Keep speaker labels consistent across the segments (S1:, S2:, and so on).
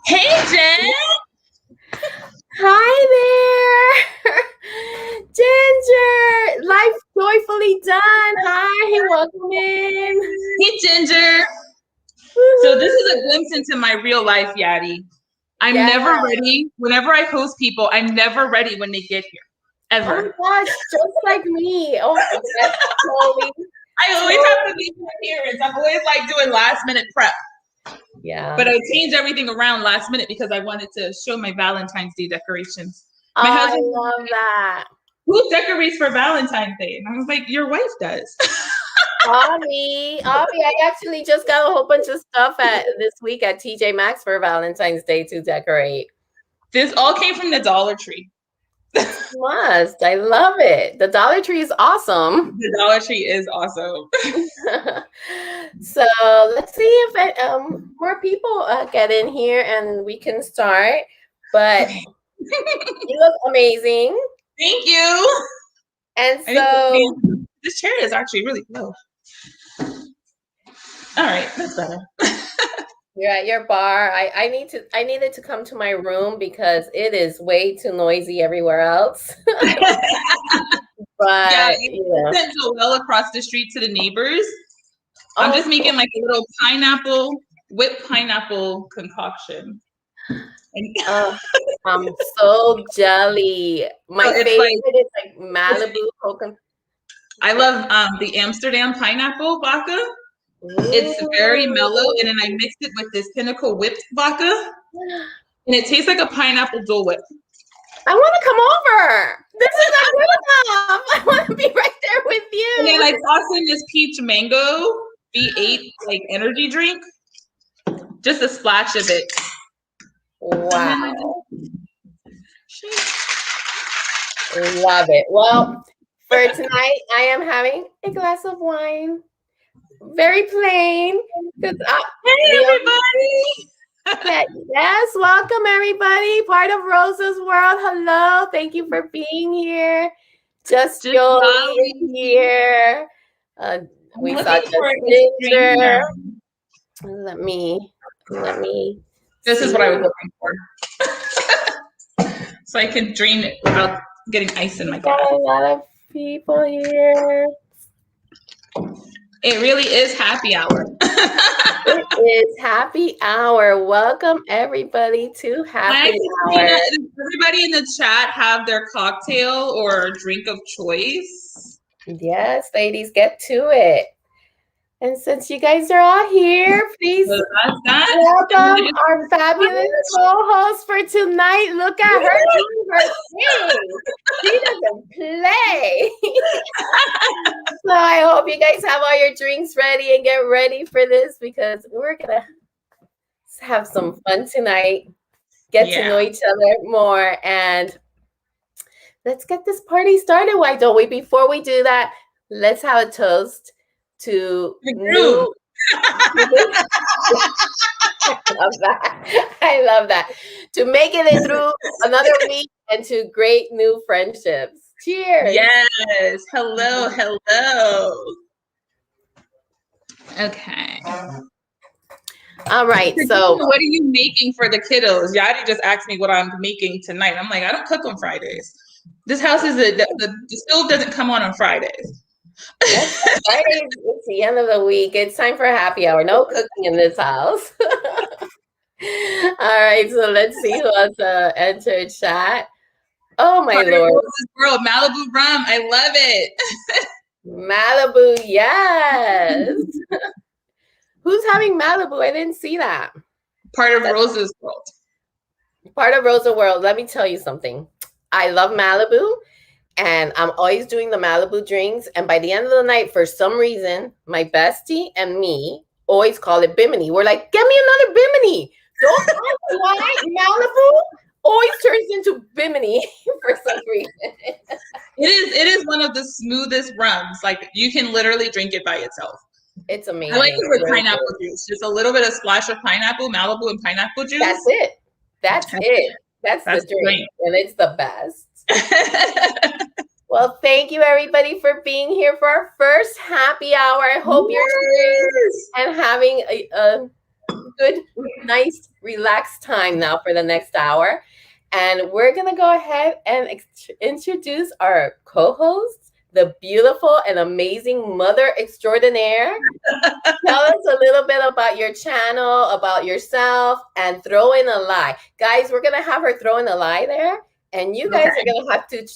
S1: Hey, Jen.
S2: Hi there, Ginger. Life joyfully done. Hi, welcome in.
S1: Hey, Ginger. So this is a
S2: Woo-hoo.
S1: glimpse into my real life, Yadi. I'm
S2: Yeah.
S1: never ready. Whenever I host people, I'm never ready when they get here,
S2: Oh my
S1: ever.
S2: gosh, just like me. Oh, that's totally,
S1: I always have to make an appearance. I'm always like doing last minute prep.
S2: Yeah.
S1: But I changed everything around last minute because I wanted to show my Valentine's Day decorations.
S2: Oh,
S1: My
S2: I
S1: husband was
S2: love
S1: like,
S2: that.
S1: who decorates for Valentine's Day? And I was like, your wife does.
S2: Avi, I actually just got a whole bunch of stuff this week at TJ Maxx for Valentine's Day to decorate.
S1: This all came from the Dollar Tree.
S2: It's a must. I love it. The Dollar Tree is awesome.
S1: The Dollar Tree is awesome.
S2: So let's see if more people get in here and we can start. But
S1: Okay.
S2: you look amazing.
S1: Thank you.
S2: And so
S1: This chair is actually really low. All right, that's better.
S2: you're at your bar. I needed to come to my room because it is way too noisy everywhere else. But
S1: Yeah, I sent Zoelle across the street to the neighbors. I'm just making like a little whipped pineapple concoction.
S2: I'm so jelly. My favorite is like Malibu coconut.
S1: I love the Amsterdam pineapple vodka. It's very mellow, and then I mixed it with this Pinnacle whipped vodka, and it tastes like a pineapple Dole Whip.
S2: I want to come over. This is not good enough. I want to be right there with you.
S1: And then I toss in this peach mango V8 like energy drink, just a splash of it.
S2: Wow. Love it. Well, for tonight, I am having a glass of wine. Very plain.
S1: Hey, everybody.
S2: Yes, welcome, everybody. Part of Rosa's World. Hello. Thank you for being here. Just joining here. We saw Ginger. Let me.
S1: This is what I was looking for. So I can drain it without getting ice in my glass.
S2: A lot of people here.
S1: It really is happy hour.
S2: It is happy hour. Welcome everybody to happy hour.
S1: Does everybody in the chat have their cocktail or drink of choice?
S2: Yes, ladies, get to it. And since you guys are all here, please welcome our fabulous co-host for tonight. Look at her doing her thing. She doesn't play. So I hope you guys have all your drinks ready and get ready for this because we're going to have some fun tonight. Get to know each other more. And let's get this party started. Why don't we? Before we do that, let's have a toast to new. I love that. To make it through another week and to great new friendships. Cheers.
S1: Yes. Hello. Okay.
S2: All right. So
S1: what are you making for the kiddos? Yadi just asked me what I'm making tonight. I'm like, I don't cook on Fridays. This house is the stove doesn't come on Fridays.
S2: Fridays, it's the end of the week. It's time for happy hour. No cooking in this house. All right, so let's see who else entered chat. Oh my Lord!
S1: World, Malibu rum, I love it.
S2: Malibu, yes. Who's having Malibu? I didn't see that.
S1: Part of Rosa's World.
S2: Part of Rosa World. Let me tell you something. I love Malibu. And I'm always doing the Malibu drinks. And by the end of the night, for some reason, my bestie and me always call it Bimini. We're like, get me another Bimini. Don't ask why Malibu always turns into Bimini for some reason.
S1: It is one of the smoothest rums. Like you can literally drink it by itself.
S2: It's amazing.
S1: I like it with pineapple juice. Just a little bit of splash of pineapple, Malibu and pineapple juice.
S2: That's it. That's the drink. And it's the best. Well, thank you everybody for being here for our first happy hour. I hope you're and having good, nice, relaxed time now for the next hour. And we're going to go ahead and introduce our co-host, the beautiful and amazing mother extraordinaire. Tell us a little bit about your channel, about yourself, and throw in a lie. Guys, we're going to have her throw in a lie there. And you guys are going to have to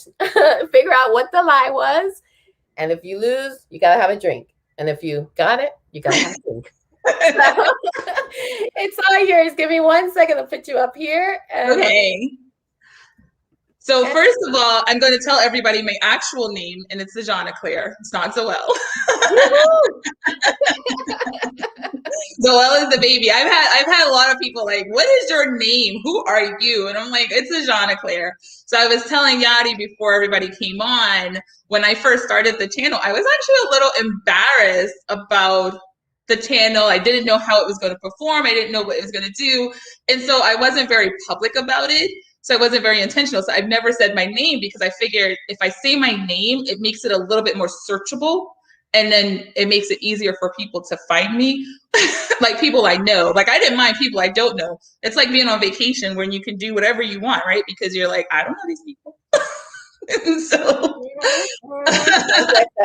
S2: figure out what the lie was. And if you lose, you got to have a drink. And if you got it, you got to have a drink. It's all yours. Give me 1 second to put you up here.
S1: Okay. So first of all, I'm going to tell everybody my actual name, and it's Claire. It's not Zoelle. Zoelle is the baby. I've had a lot of people like, what is your name? Who are you? And I'm like, it's Claire. So I was telling Yadi before everybody came on, when I first started the channel, I was actually a little embarrassed about the channel. I didn't know how it was going to perform. I didn't know what it was going to do. And so I wasn't very public about it. So I wasn't very intentional. So I've never said my name because I figured if I say my name, it makes it a little bit more searchable. And then it makes it easier for people to find me, like people I know. Like I didn't mind people I don't know. It's like being on vacation when you can do whatever you want, right? Because you're like, I don't know these people. So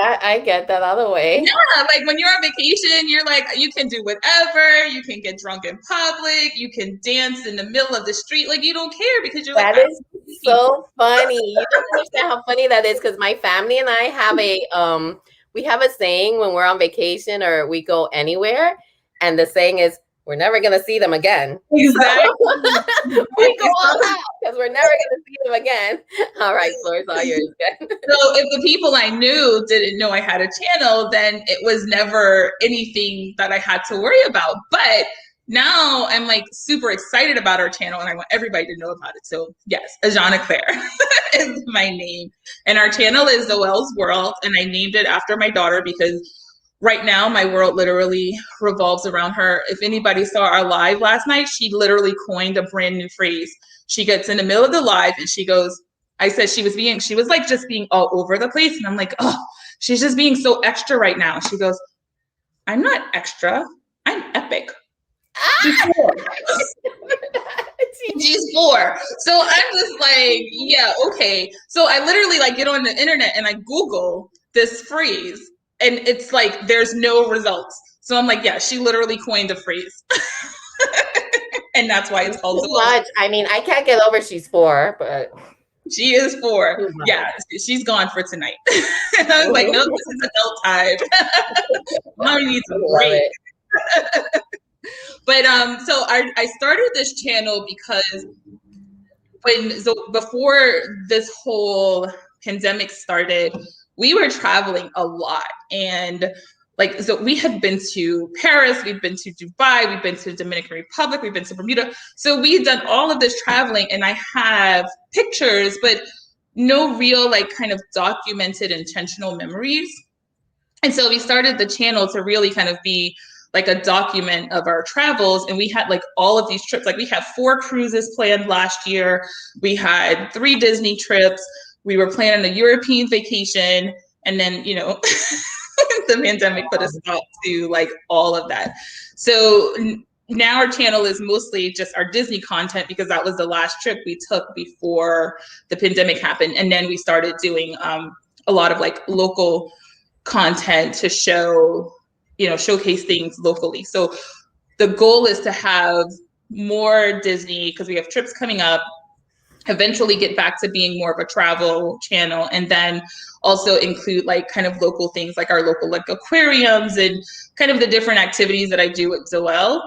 S2: I get that all the way.
S1: Yeah, like when you're on vacation, you're like, you can do whatever. You can get drunk in public. You can dance in the middle of the street. Like you don't care because you're
S2: that
S1: like,
S2: is so funny. You don't understand how funny that is because my family and I have we have a saying when we're on vacation or we go anywhere, and the saying is, we're never going to see them again.
S1: Exactly.
S2: We go all out because we're never going to see them again. All right, floor is all yours.
S1: So if the people I knew didn't know I had a channel, then it was never anything that I had to worry about. But now I'm like super excited about our channel and I want everybody to know about it. So yes, Claire is my name. And our channel is Zoelle's World. And I named it after my daughter because right now, my world literally revolves around her. If anybody saw our live last night, she literally coined a brand new phrase. She gets in the middle of the live and she goes, I said she was like just being all over the place. And I'm like, oh, she's just being so extra right now. She goes, I'm not extra. I'm epic. She's 4. She's 4. So I'm just like, yeah, okay. So I literally like get on the internet and I Google this phrase. And it's like, there's no results. So I'm like, yeah, she literally coined a phrase. And that's why it's called
S2: much. I mean, I can't get over she's 4, but.
S1: She is 4. Yeah, she's gone for tonight. And I was like, no, this is adult time. Mommy needs a break. But so I started this channel because before this whole pandemic started, we were traveling a lot. And so we had been to Paris, we've been to Dubai, we've been to the Dominican Republic, we've been to Bermuda. So we've done all of this traveling and I have pictures, but no real like kind of documented intentional memories. And so we started the channel to really kind of be like a document of our travels. And we had like all of these trips. Like we had 4 cruises planned last year. We had 3 Disney trips. We were planning a European vacation. And then, the pandemic put a stop to like all of that. So now our channel is mostly just our Disney content because that was the last trip we took before the pandemic happened. And then we started doing a lot of like local content to showcase things locally. So the goal is to have more Disney because we have trips coming up, eventually get back to being more of a travel channel, and then also include like kind of local things like our local like aquariums and kind of the different activities that I do with Zoelle.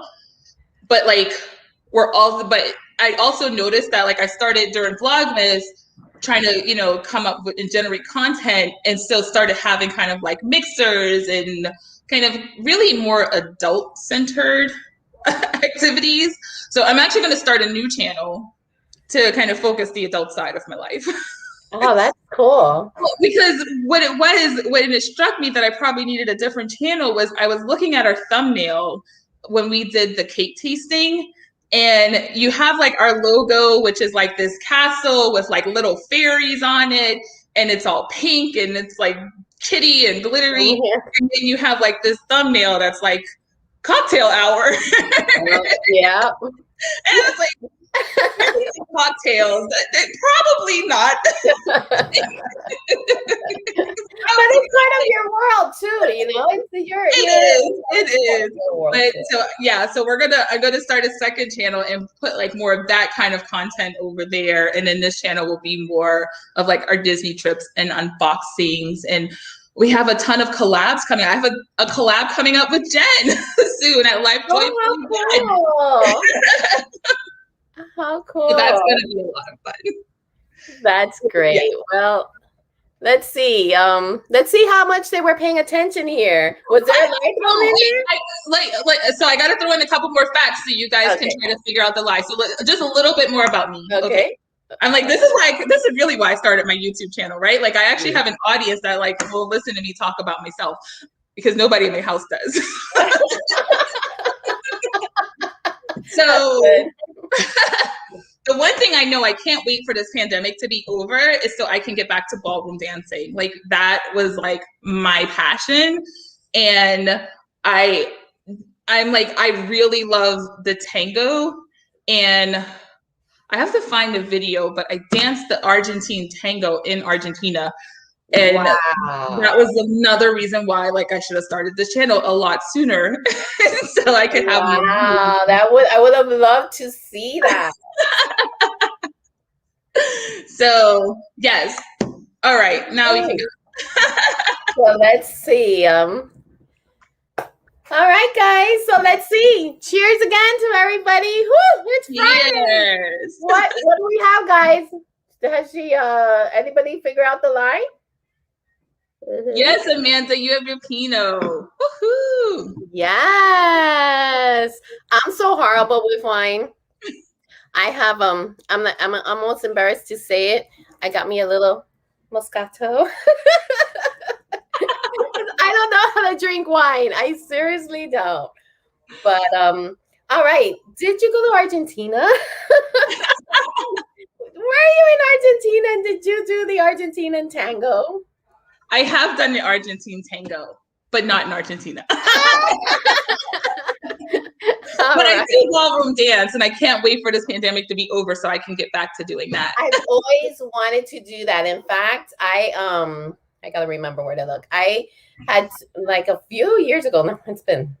S1: But I also noticed that like I started during Vlogmas trying to come up with and generate content, and still started having kind of like mixers and kind of really more adult centered activities. So I'm actually going to start a new channel to kind of focus the adult side of my life.
S2: Oh, that's cool.
S1: Because when it struck me that I probably needed a different channel was I was looking at our thumbnail when we did the cake tasting, and you have like our logo, which is like this castle with like little fairies on it, and it's all pink and it's like kitty and glittery. Yeah. And then you have like this thumbnail that's like cocktail hour.
S2: Yeah.
S1: And it's like, cocktails, probably not.
S2: But it's part of your world too, you know.
S1: It is. But so yeah, so I'm gonna start a second channel and put like more of that kind of content over there, and then this channel will be more of like our Disney trips and unboxings, and we have a ton of collabs coming. I have a collab coming up with Jen soon at Life Joy.
S2: Oh, how cool! How cool!
S1: So that's gonna be a lot of fun.
S2: That's great. Yeah. Well, let's see. Let's see how much they were paying attention here. Was there a light on in there?
S1: So I got to throw in a couple more facts so you guys can try to figure out the lie. So just a little bit more about me.
S2: Okay.
S1: I'm like, this is really why I started my YouTube channel, right? Like, I actually have an audience that like will listen to me talk about myself because nobody in my house does. So the one thing I know I can't wait for this pandemic to be over is so I can get back to ballroom dancing. Like, that was like my passion. And I'm like, I really love the tango, and I have to find the video, but I danced the Argentine tango in Argentina. And that was another reason why like I should have started this channel a lot sooner so I could have more.
S2: I would have loved to see that.
S1: So yes. All right, now we can go.
S2: So let's see. All right, guys. So let's see. Cheers again to everybody. Woo, it's Friday.
S1: Cheers.
S2: What do we have, guys? Has anybody figure out the lie?
S1: Yes, Amanda, you have your Pinot. Woohoo!
S2: Yes. I'm so horrible with wine. I have I'm almost embarrassed to say it. I got me a little Moscato. I don't know how to drink wine. I seriously don't. But all right. Did you go to Argentina? Were you in Argentina and did you do the Argentinian tango?
S1: I have done the Argentine tango, but not in Argentina. But I do ballroom dance, and I can't wait for this pandemic to be over so I can get back to doing that.
S2: I've always wanted to do that. In fact, I gotta remember where to look. I had like a few years ago. No, it's been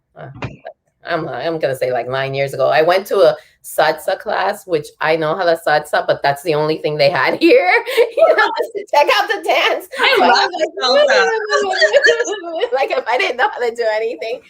S2: I'm gonna say like 9 years ago. I went to a salsa class, which I know how to salsa, but that's the only thing they had here. You know, to check out the dance.
S1: I love
S2: salsa. Like if I didn't know how to do anything.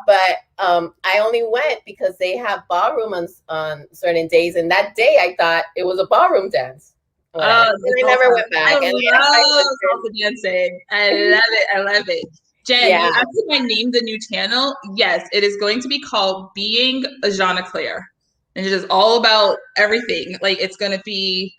S2: But I only went because they have ballroom on certain days, and that day I thought it was a ballroom dance. I never went back.
S1: I love salsa dancing. I love it. Jen, you asked if I named the new channel. Yes, it is going to be called Being a Jeannelle. And it is all about everything. Like, it's going to be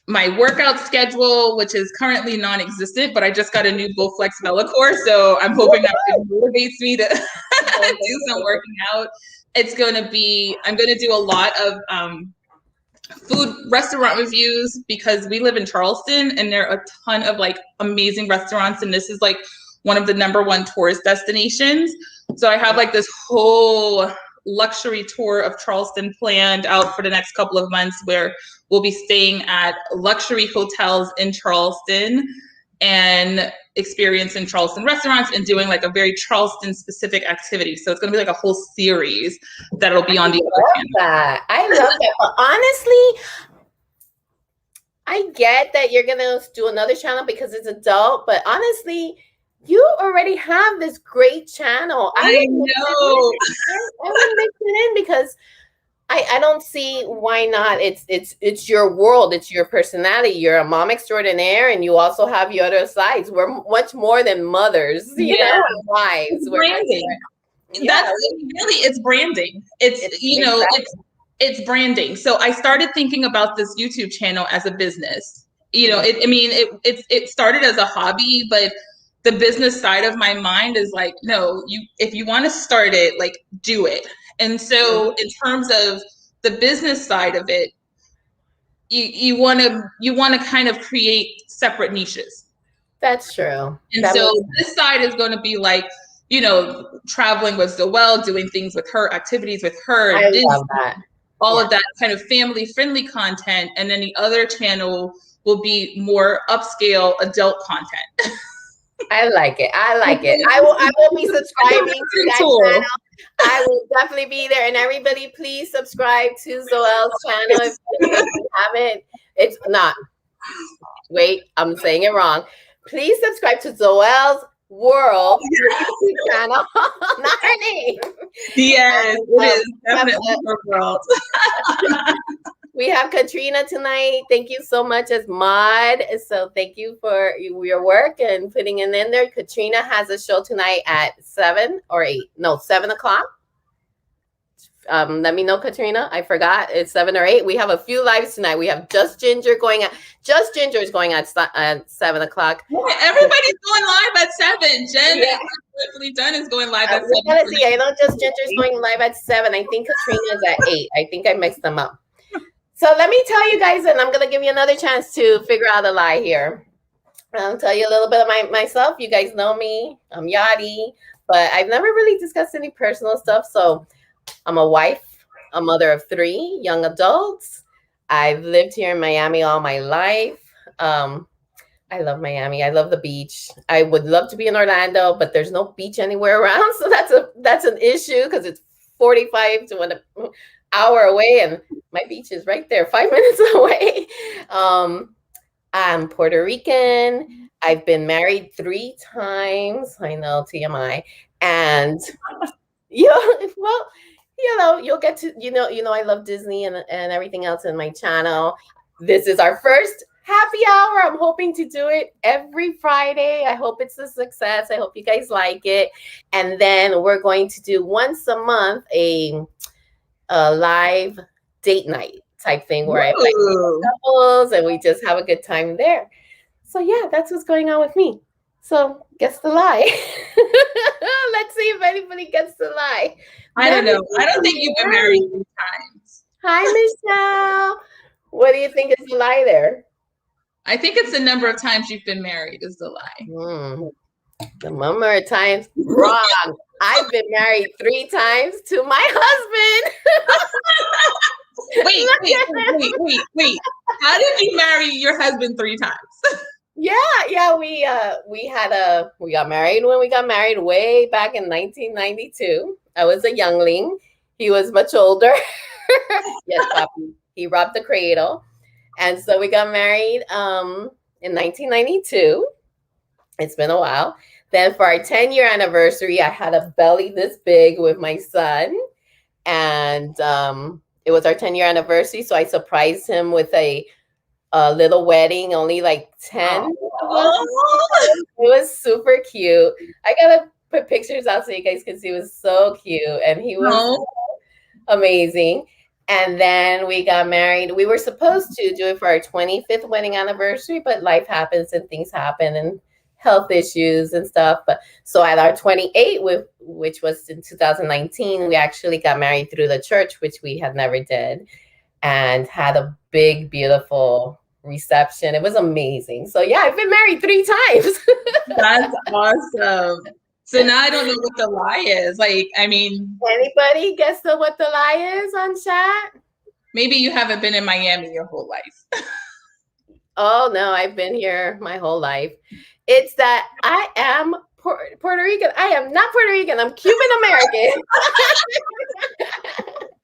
S1: my workout schedule, which is currently non-existent, but I just got a new Bowflex Velocore, so I'm hoping that it motivates me to do some working out. It's going to be, I'm going to do a lot of food restaurant reviews because we live in Charleston and there are a ton of like amazing restaurants, and this is like one of the #1 tourist destinations. So I have like this whole luxury tour of Charleston planned out for the next couple of months where we'll be staying at luxury hotels in Charleston and experiencing Charleston restaurants and doing like a very Charleston specific activity. So it's going to be like a whole series that'll be on the other channel.
S2: I love that. But honestly, I get that you're going to do another channel because it's adult, but honestly, you already have this great channel.
S1: I know.
S2: I would mix it in because I don't see why not. It's your world. It's your personality. You're a mom extraordinaire, and you also have your other sides. We're much more than mothers, you know, wives.
S1: It's branding. That's really, it's branding. It's you know, it's branding. So I started thinking about this YouTube channel as a business. You know, it started as a hobby, but the business side of my mind is like, no, if you want to start it, like, do it. And so in terms of the business side of it, you want to kind of create separate niches.
S2: That's true.
S1: And so this side is going to be like traveling with Zoelle, doing things with her, activities with her,
S2: I love that.
S1: All of that kind of family-friendly content. And then the other channel will be more upscale adult content.
S2: I like it. I will be subscribing to that channel. I will definitely be there. And everybody, please subscribe to Zoelle's channel if you haven't. It's not. Wait, I'm saying it wrong. Please subscribe to Zoelle's World YouTube channel, not her name.
S1: Yes, it is definitely her world.
S2: We have Katrina tonight. Thank you so much as mod. So thank you for your work and putting it in there. Katrina has a show tonight at 7 or 8. No, 7 o'clock. Let me know, Katrina. I forgot. It's 7 or 8. We have a few lives tonight. We have Just Ginger going at. Just Ginger is going at 7 o'clock.
S1: Yeah, everybody's going live at 7. Jen Dunn is going live at 7.
S2: I know Just Ginger is going live at 7. I think Katrina is at 8. I think I mixed them up. So let me tell you guys, and I'm going to give you another chance to figure out a lie here. I'll tell you a little bit of myself. You guys know me. I'm Yachty, but I've never really discussed any personal stuff. So I'm a wife, a mother of 3 young adults. I've lived here in Miami all my life. I love Miami. I love the beach. I would love to be in Orlando, but there's no beach anywhere around. So that's an issue because it's 45 to an hour away, and my beach is right there, 5 minutes away. I'm Puerto Rican. I've been married 3 times. I know, TMI. And you'll get to, I love Disney and everything else in my channel. This is our first happy hour. I'm hoping to do it every Friday. I hope it's a success. I hope you guys like it. And then we're going to do once a month a live date night type thing where I invite couples and we just have a good time there. So yeah, that's what's going on with me. So guess the lie. Let's see if anybody gets the lie.
S1: I don't know. I don't think you've been married 3 times.
S2: Hi, Michelle. What do you think is the lie there?
S1: I think it's the number of times you've been married is the lie.
S2: The number of times. Wrong. I've been married 3 times to my husband.
S1: Wait. How did you marry your husband 3 times?
S2: Yeah. We got married when we got married way back in 1992. I was a youngling. He was much older. Yes, Papi. He robbed the cradle. And so we got married in 1992. It's been a while. Then for our 10-year anniversary, I had a belly this big with my son. And it was our 10-year anniversary. So I surprised him with a little wedding, only like 10. It was super cute. I got to put pictures out so you guys can see. It was so cute. And he was so amazing. And then we got married. We were supposed to do it for our 25th wedding anniversary, but life happens and things happen and health issues and stuff. But so at our 28th, which was in 2019, we actually got married through the church, which we had never did, and had a big, beautiful reception. It was amazing. So yeah, I've been married 3 times.
S1: That's awesome. So now I don't know what the lie is.
S2: Anybody guess what the lie is on chat?
S1: Maybe you haven't been in Miami your whole life.
S2: Oh no, I've been here my whole life. It's that I am Puerto Rican. I am not Puerto Rican. I'm Cuban American.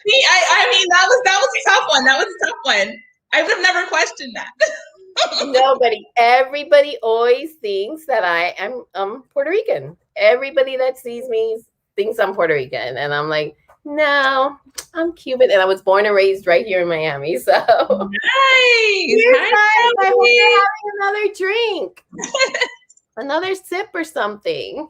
S1: See, that was a tough one. That was a tough one. I would have never questioned that.
S2: Nobody, everybody always thinks that I'm Puerto Rican. Everybody that sees me thinks I'm Puerto Rican. And I'm like, no, I'm Cuban. And I was born and raised right here in Miami. So
S1: nice.
S2: I hope you're having another drink. Another sip or something.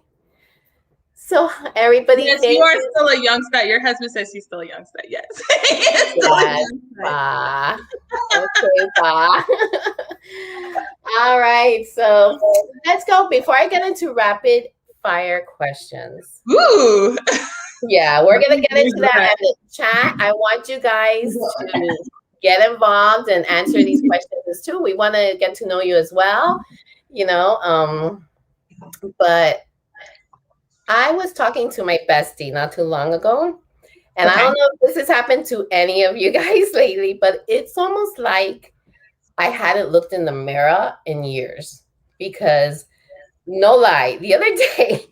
S2: So everybody,
S1: yes, you are still a young stud. Your husband says he's still a young stud. Yes.
S2: Yes. Bye. Okay, bye. All right. So let's go. Before I get into rapid fire questions.
S1: Ooh.
S2: Yeah, we're gonna get into that in the chat. I want you guys to get involved and answer these questions too. We want to get to know you as well. But I was talking to my bestie not too long ago, and I don't know if this has happened to any of you guys lately, but it's almost like I hadn't looked in the mirror in years because, no lie, the other day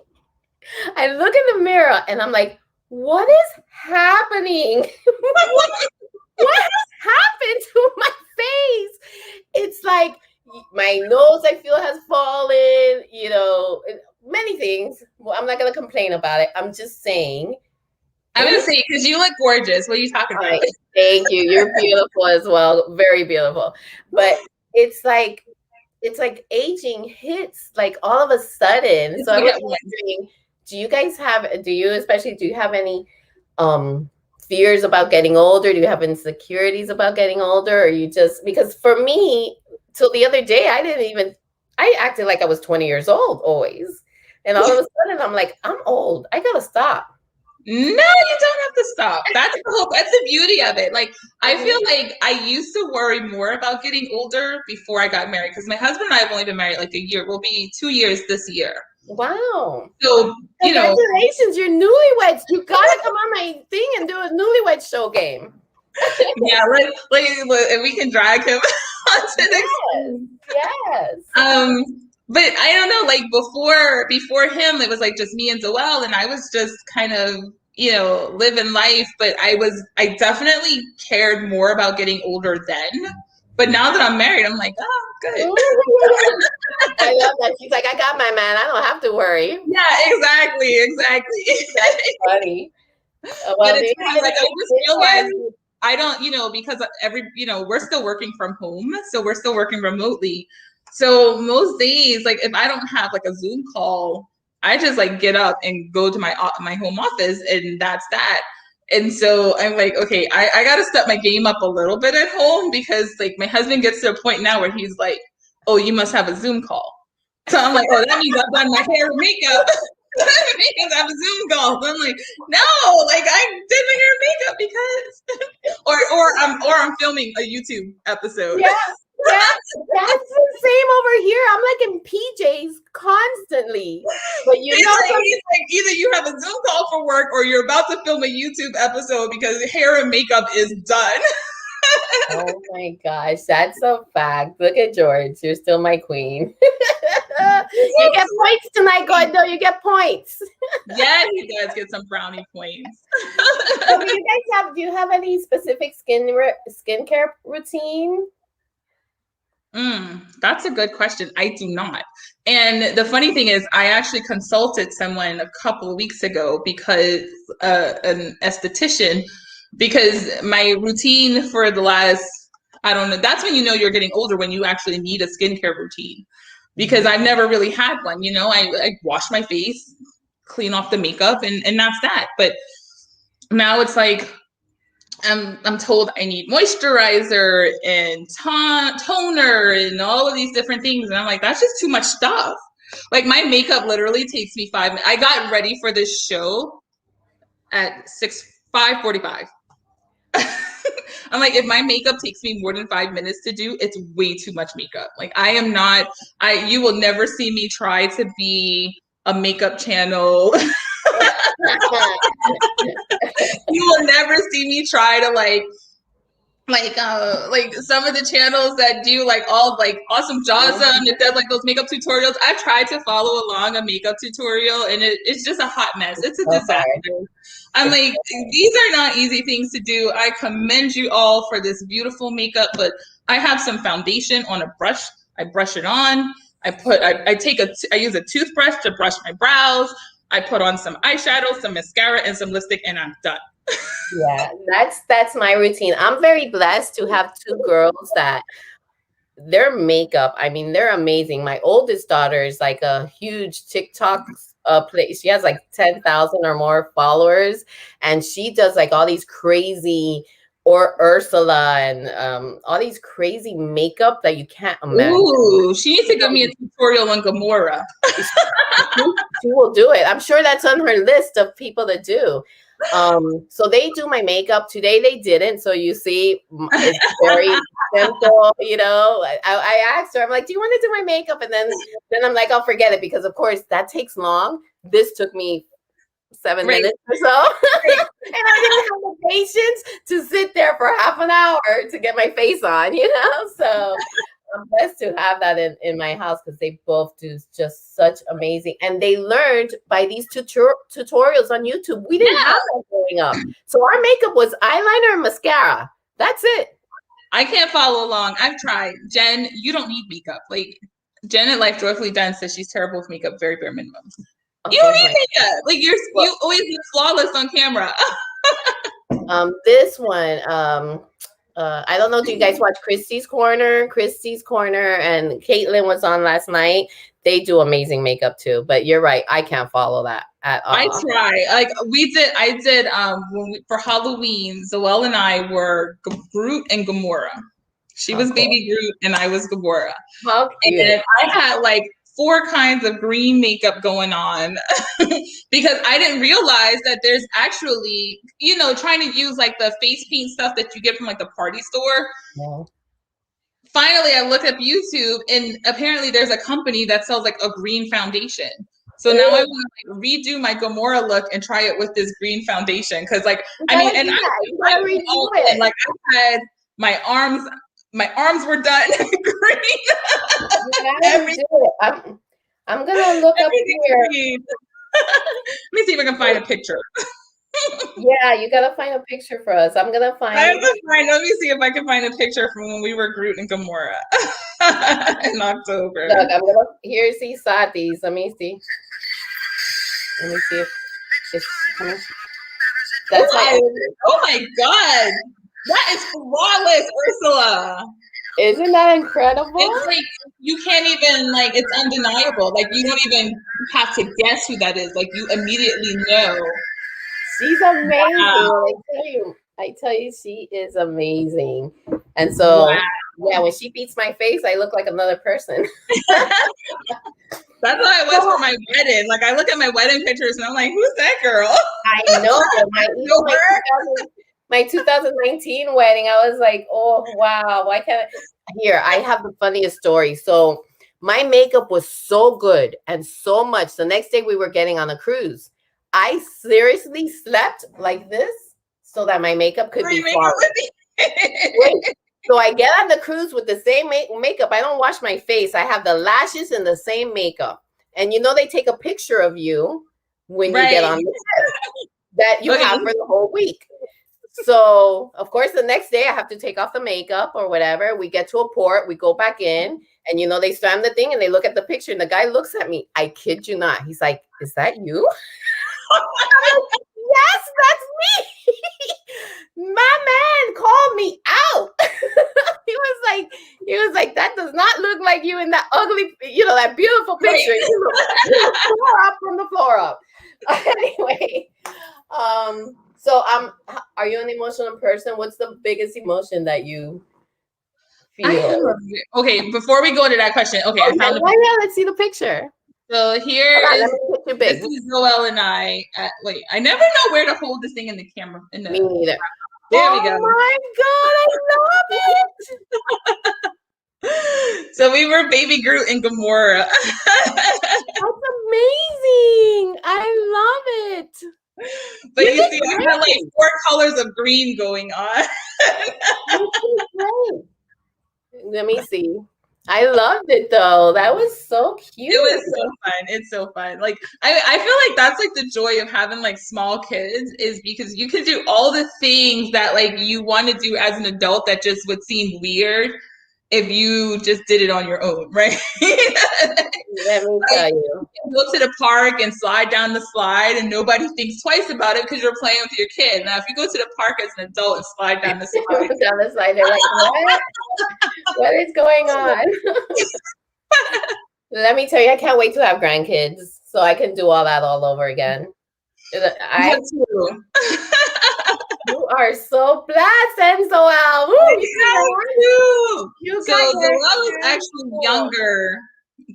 S2: I look in the mirror and I'm like, what is happening? What has happened to my face? It's like my nose, I feel, has fallen, you know, many things. Well, I'm not going to complain about it. I'm just saying.
S1: I'm going to say, because you look gorgeous. What are you talking about?
S2: Thank you. You're beautiful as well. Very beautiful. But it's like aging hits like all of a sudden. So I was wondering, do you have any fears about getting older? Do you have insecurities about getting older? Or you just, because for me, till the other day, I acted like I was 20 years old always. And all of a sudden I'm like, I'm old. I gotta stop.
S1: No, you don't have to stop. That's the beauty of it. Like, I feel like I used to worry more about getting older before I got married, because my husband and I have only been married like a year. We'll be 2 years this year.
S2: Wow.
S1: So,
S2: congratulations, you're newlyweds. You gotta come on my thing and do a newlywed show game.
S1: Yeah, like and we can drag him onto the
S2: yes.
S1: But I don't know, like before him, it was like just me and Zoelle, and I was just kind of, living life. But I definitely cared more about getting older then. But now that I'm married, I'm like, oh, good.
S2: I love that. She's like, I got my man. I don't have to worry.
S1: Yeah, exactly.
S2: That's funny.
S1: Well, but it's funny, like, I just realized I don't, because we're still working from home, so we're still working remotely. So most days, like, if I don't have like a Zoom call, I just like get up and go to my home office, and that's that. And so I'm like, okay, I got to step my game up a little bit at home, because like my husband gets to a point now where he's like, oh, you must have a Zoom call. So I'm like, oh, that means I've done my hair and makeup because I have a Zoom call. So I'm like, no, like I did my hair and makeup because, or I'm filming a YouTube episode.
S2: Yeah. That's the same over here. I'm like in PJs constantly. But
S1: it's like either you have a Zoom call for work or you're about to film a YouTube episode because hair and makeup is done.
S2: Oh my gosh, that's a fact. Look at George. You're still my queen. You get points tonight, Gordo. You get points.
S1: Yeah, he does get some brownie points.
S2: So do you have any specific skincare routine?
S1: That's a good question. I do not. And the funny thing is, I actually consulted someone a couple of weeks ago, because an esthetician, because my routine for the last, I don't know, that's when you know you're getting older, when you actually need a skincare routine, because I've never really had one. I wash my face, clean off the makeup, and that's that. But now it's like, I'm told I need moisturizer and toner and all of these different things. And I'm like, that's just too much stuff. Like, my makeup literally takes me 5 minutes. I got ready for this show at 5:45. I'm like, if my makeup takes me more than 5 minutes to do, it's way too much makeup. Like, you will never see me try to be a makeup channel. You will never see me try to like some of the channels that do like all like Awesome Jawsome that does like those makeup tutorials. I've tried to follow along a makeup tutorial, and it's just a hot mess. It's a disaster. I'm like, these are not easy things to do. I commend you all for this beautiful makeup, but I have some foundation on a brush. I brush it on. I use a toothbrush to brush my brows. I put on some eyeshadow, some mascara, and some lipstick, and I'm done.
S2: Yeah, that's my routine. I'm very blessed to have 2 girls that their makeup, I mean, they're amazing. My oldest daughter is like a huge TikTok place. She has like 10,000 or more followers, and she does like all these crazy, or Ursula, and all these crazy makeup that you can't imagine.
S1: Ooh, she needs to give me a tutorial on Gamora.
S2: She will do it. I'm sure that's on her list of people to do. So they do my makeup. Today they didn't. So you see, it's very simple, you know. I asked her, I'm like, do you want to do my makeup? And then I'm like, I'll forget it because of course that takes long. This took me 7 minutes or so. And I didn't have the patience to sit there for half an hour to get my face on, you know? So I'm blessed to have that in my house because they both do just such amazing. And they learned by these tutorials on YouTube. We didn't have that growing up. So our makeup was eyeliner and mascara. That's it.
S1: I can't follow along. I've tried. Jen, you don't need makeup. Like Jen at Life Joyfully Done says she's terrible with makeup, very bare minimum. You don't need makeup. Like you always look flawless on camera.
S2: This one, I don't know. Do you guys watch Christy's Corner? Christy's Corner and Caitlin was on last night. They do amazing makeup too. But you're right. I can't follow that at all.
S1: I try. Like I did for Halloween, Zoelle and I were Groot and Gamora. She was baby Groot and I was Gamora.
S2: How cute.
S1: And I had like 4 kinds of green makeup going on because I didn't realize that there's actually, you know, trying to use like the face paint stuff that you get from like the party store. Yeah. Finally, I looked up YouTube and apparently there's a company that sells like a green foundation. So now I want to like redo my Gamora look and try it with this green foundation. Because like, I mean, and like I had my arms were done green.
S2: I'm gonna look up here.
S1: Let me see if I can find a picture.
S2: Yeah, you gotta find a picture for us. I'm gonna find.
S1: Let me see if I can find a picture from when we were Groot and Gamora in October.
S2: Look, I'm gonna here's these Satis. Let me see. Let me see if it's coming. That's
S1: oh my god, that is flawless, Ursula.
S2: Isn't that incredible?
S1: It's like you can't even like it's undeniable. Like you don't even have to guess who that is. Like you immediately know.
S2: She's amazing. Wow. I tell you, she is amazing. And so, yeah, when she beats my face, I look like another person.
S1: That's how I was for my wedding. Like I look at my wedding pictures and I'm like, who's that girl?
S2: I know. My 2019 wedding, I was like, oh, wow. Why can't Here, I have the funniest story. So my makeup was so good and so much. The next day we were getting on a cruise. I seriously slept like this so that my makeup could be flawless. So I get on the cruise with the same makeup. I don't wash my face. I have the lashes and the same makeup. And you know, they take a picture of you when you get on the trip that you have for the whole week. So, of course, the next day I have to take off the makeup or whatever. We get to a port, we go back in, and, you know, they slam the thing and they look at the picture and the guy looks at me. I kid you not. He's like, is that you? Like, yes, that's me. My man called me out. He was like, that does not look like you in that ugly, you know, that beautiful picture. You know, from the floor up. Anyway, so are you an emotional person? What's the biggest emotion that you feel?
S1: Okay, before we go to that question, I found
S2: let's see the picture.
S1: So here this is Zoelle and I. I never know where to hold this thing in the camera. Me
S2: neither.
S1: There we go.
S2: Oh my God, I love
S1: it. So we were baby Groot and Gamora.
S2: That's amazing. I love it.
S1: But you see, I had like 4 colors of green going on.
S2: Let me see. I loved it though. That was so cute.
S1: It was so fun. It's so fun. Like I feel like that's like the joy of having like small kids is because you can do all the things that like you want to do as an adult that just would seem weird if you just did it on your own, right?
S2: Let me tell you.
S1: Go to the park and slide down the slide and nobody thinks twice about it because you're playing with your kid. Now, if you go to the park as an adult and slide down the slide,
S2: they're like, what? What is going on? Let me tell you, I can't wait to have grandkids so I can do all that all over again. You are so blessed, and Zoelle.
S1: So Zoelle is actually younger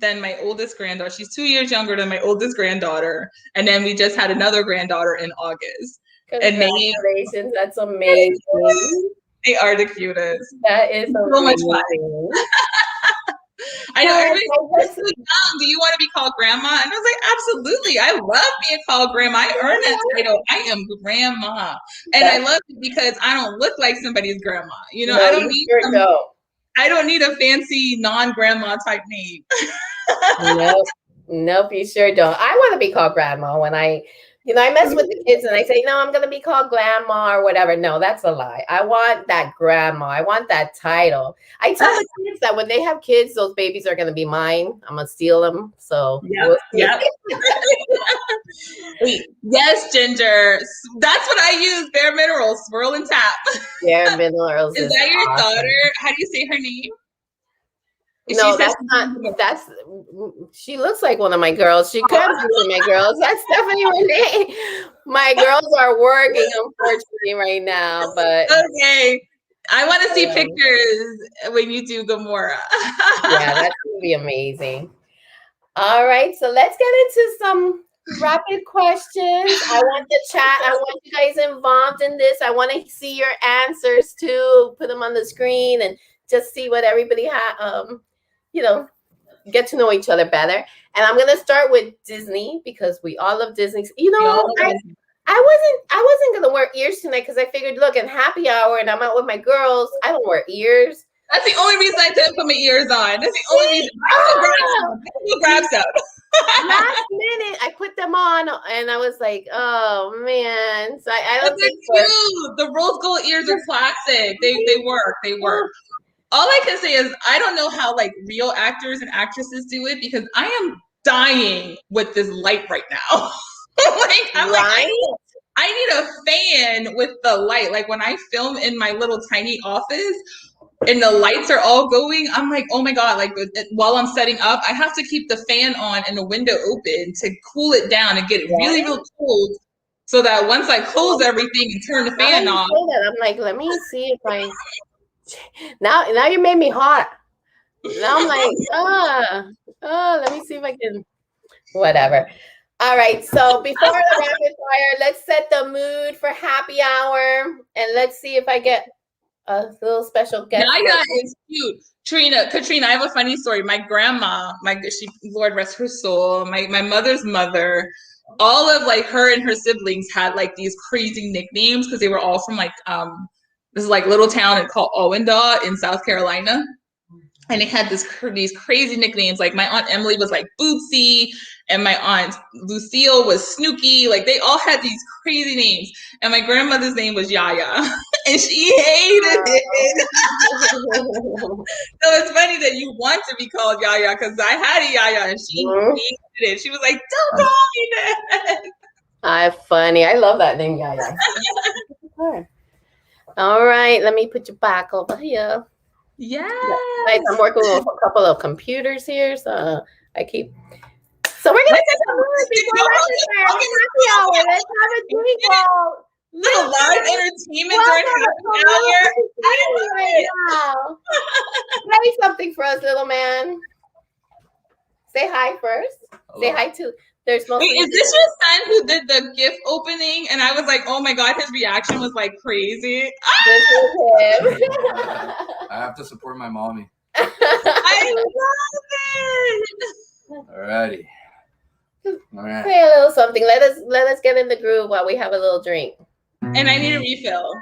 S1: than my oldest granddaughter. She's 2 years younger than my oldest granddaughter. And then we just had another granddaughter in August.
S2: Congratulations. That's amazing.
S1: They are the cutest.
S2: That is
S1: so much fun. I know everybody's so young. Do you want to be called grandma? And I was like, absolutely. I love being called grandma. I earned that title. I am grandma. And I love it because I don't look like somebody's grandma. You know, I don't need a fancy non-grandma type name.
S2: Nope, you sure don't. I want to be called grandma when I mess with the kids and I say, no, I'm going to be called grandma or whatever. No, that's a lie. I want that grandma. I want that title. I tell the kids that when they have kids, those babies are going to be mine. I'm going to steal them. So
S1: Yes, Ginger. That's what I use. Bare Minerals, Swirl and Tap.
S2: Bare Minerals.
S1: Is that your daughter? How do you say her name?
S2: No, that's not. She looks like one of my girls. She could be one of my girls. That's definitely her name. My girls are working, unfortunately, right now. But
S1: okay, I want to see pictures when you do Gamora.
S2: Yeah, that's gonna be amazing. All right, so let's get into some rapid questions. I want the chat. I want you guys involved in this. I want to see your answers too. Put them on the screen and just see what everybody get to know each other better. And I'm gonna start with Disney because we all love Disney. I wasn't gonna wear ears tonight because I figured, look, in happy hour and I'm out with my girls, I don't wear ears.
S1: That's the only reason I didn't put my ears on. That's the only reason. I grab some.
S2: Last minute, I put them on and I was like, oh man. So I don't think
S1: the rose gold ears are classic. They work. They work. All I can say is I don't know how like real actors and actresses do it because I am dying with this light right now. I need a fan with the light. Like when I film in my little tiny office and the lights are all going, I'm like, oh my God, like while I'm setting up, I have to keep the fan on and the window open to cool it down and get it really, really cold so that once I close everything and turn the fan on.
S2: I'm like, let me see if I... Now you made me hot. Now I'm like, let me see if I can, whatever. All right, so before the rapid fire, let's set the mood for happy hour, and let's see if I get a little special guest.
S1: Yaya is cute. Katrina, I have a funny story. My grandma, Lord rest her soul, my mother's mother, all of like her and her siblings had like these crazy nicknames because they were all from like this is like little town called Owendaw in South Carolina. And they had these crazy nicknames. Like my Aunt Emily was like Bootsy and my Aunt Lucille was Snooky. Like they all had these crazy names. And my grandmother's name was Yaya. And she hated it. So it's funny that you want to be called Yaya because I had a Yaya and she hated it. She was like, don't call me that.
S2: Funny. I love that name, Yaya. All right, let me put you back over here.
S1: Yeah.
S2: Guys, I'm working with a couple of computers here, so I keep. So we're gonna get some mood before happy hour. Let's have a drink.
S1: Little live entertainment during happy hour.
S2: Play something for us, little man. Say hi first. Hello. Say hi to.
S1: Wait, is this your son who did the gift opening? And I was like, oh my God, his reaction was like crazy.
S2: This is him.
S3: I have to support my mommy.
S1: I love it.
S3: Alrighty. All right.
S2: Say a little something. Let us get in the groove while we have a little drink.
S1: And I need a refill.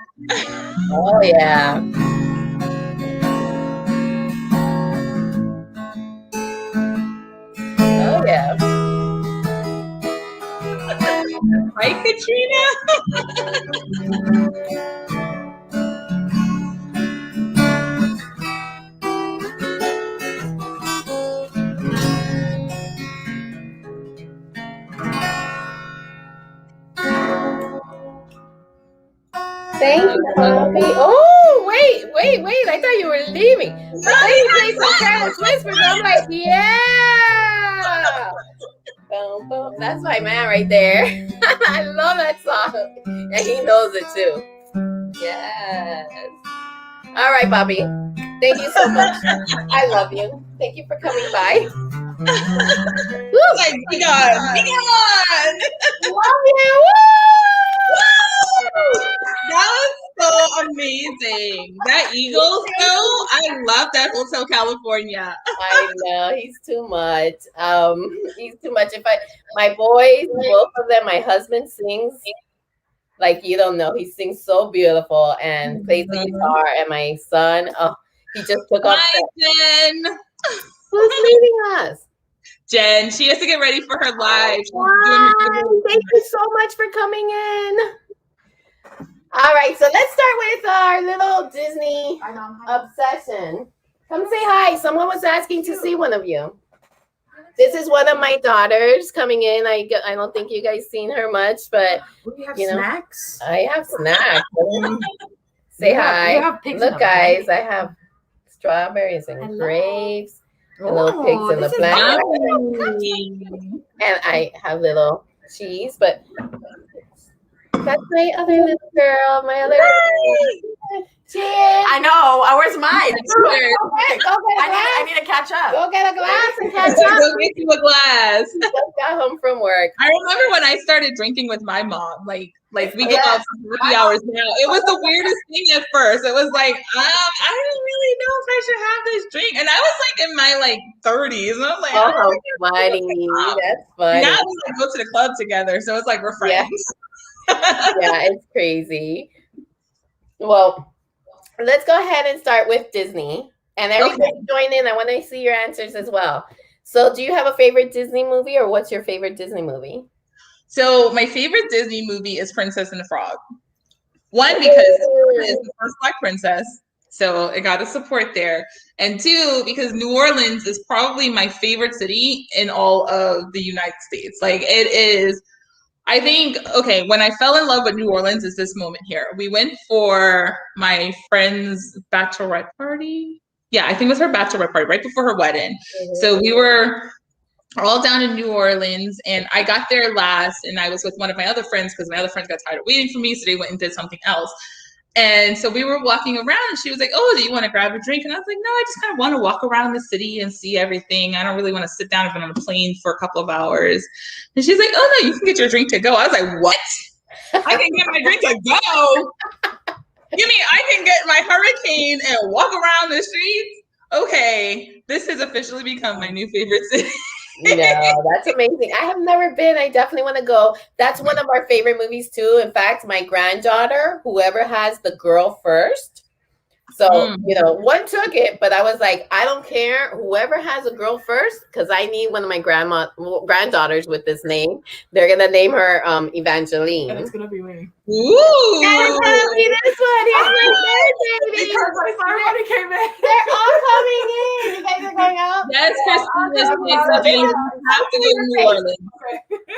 S2: Oh yeah. Oh yeah.
S1: Right, Katrina?
S2: Thank you, Bobby. Oh, wait. I thought you were leaving. But then you played some Careless Whispers. I'm like, yeah. Boom, boom. That's my man right there. I love that song. And he knows it too. Yes. All right, Bobby. Thank you so much. I love you. Thank you for coming by.
S1: Like, be on. Love
S2: you. Woo!
S1: That was so so amazing. That Eagles though, I love that Hotel California.
S2: I know he's too much. He's too much. My boys, both of them, my husband sings like you don't know. He sings so beautiful and plays the guitar. And my son, he just took off.
S1: Hi, Jen.
S2: Who's leaving us?
S1: Jen, she has to get ready for her live.
S2: Thank you so much for coming in. All right, so let's start with our little Disney obsession. Come say hi. Someone was asking to see one of you. This is one of my daughters coming in. I don't think you guys seen her much, but
S4: we have snacks.
S2: I have snacks. Say hi. Look, guys, I have strawberries and grapes. And little pigs in the blanket. And I have little cheese, but that's my other little girl, my other little
S4: I know. Where's mine?
S2: Go get a glass.
S4: I need to catch up.
S2: Go get a glass and catch up.
S1: Go get you a glass.
S2: Just got home from work.
S1: I remember when I started drinking with my mom, like we go out for happy hours now. It was the weirdest thing at first. It was like, I don't really know if I should have this drink. And I was like in my 30s. And I was like,
S2: oh, how funny. That's funny.
S1: Now we go to the club together. So it's like we're friends.
S2: Yeah, it's crazy. Well, let's go ahead and start with Disney. And everybody join in. I want to see your answers as well. So do you have a favorite Disney movie, or what's your favorite Disney movie?
S1: So my favorite Disney movie is Princess and the Frog. One, because it's the first Black princess, so it got a support there. And two, because New Orleans is probably my favorite city in all of the United States. Like it is, I think, okay, when I fell in love with New Orleans is this moment here. We went for my friend's bachelorette party. Yeah, I think it was her bachelorette party right before her wedding. So we were all down in New Orleans, and I got there last, and I was with one of my other friends because my other friends got tired of waiting for me, so they went and did something else. And so we were walking around, and she was like, "Oh, do you want to grab a drink?" And I was like, "No, I just kind of want to walk around the city and see everything. I don't really want to sit down. I've been on a plane for a couple of hours." And she's like, "Oh, no, you can get your drink to go." I was like, "What? I can get my drink to go? You mean I can get my hurricane and walk around the streets? Okay, this has officially become my new favorite city."
S2: No, that's amazing. I have never been. I definitely want to go. That's one of our favorite movies too. In fact, my granddaughter, whoever has the girl first. So, one took it, but I was like, I don't care. Whoever has a girl first, because I need one of my granddaughters with this name. They're going to name her Evangeline.
S4: And it's going to be me.
S1: Ooh.
S2: And it's going to be this one. Here's my baby.
S4: Because everybody came in.
S2: They're all coming in. You guys are going out?
S1: Yes, Christine. Have to go to New Orleans.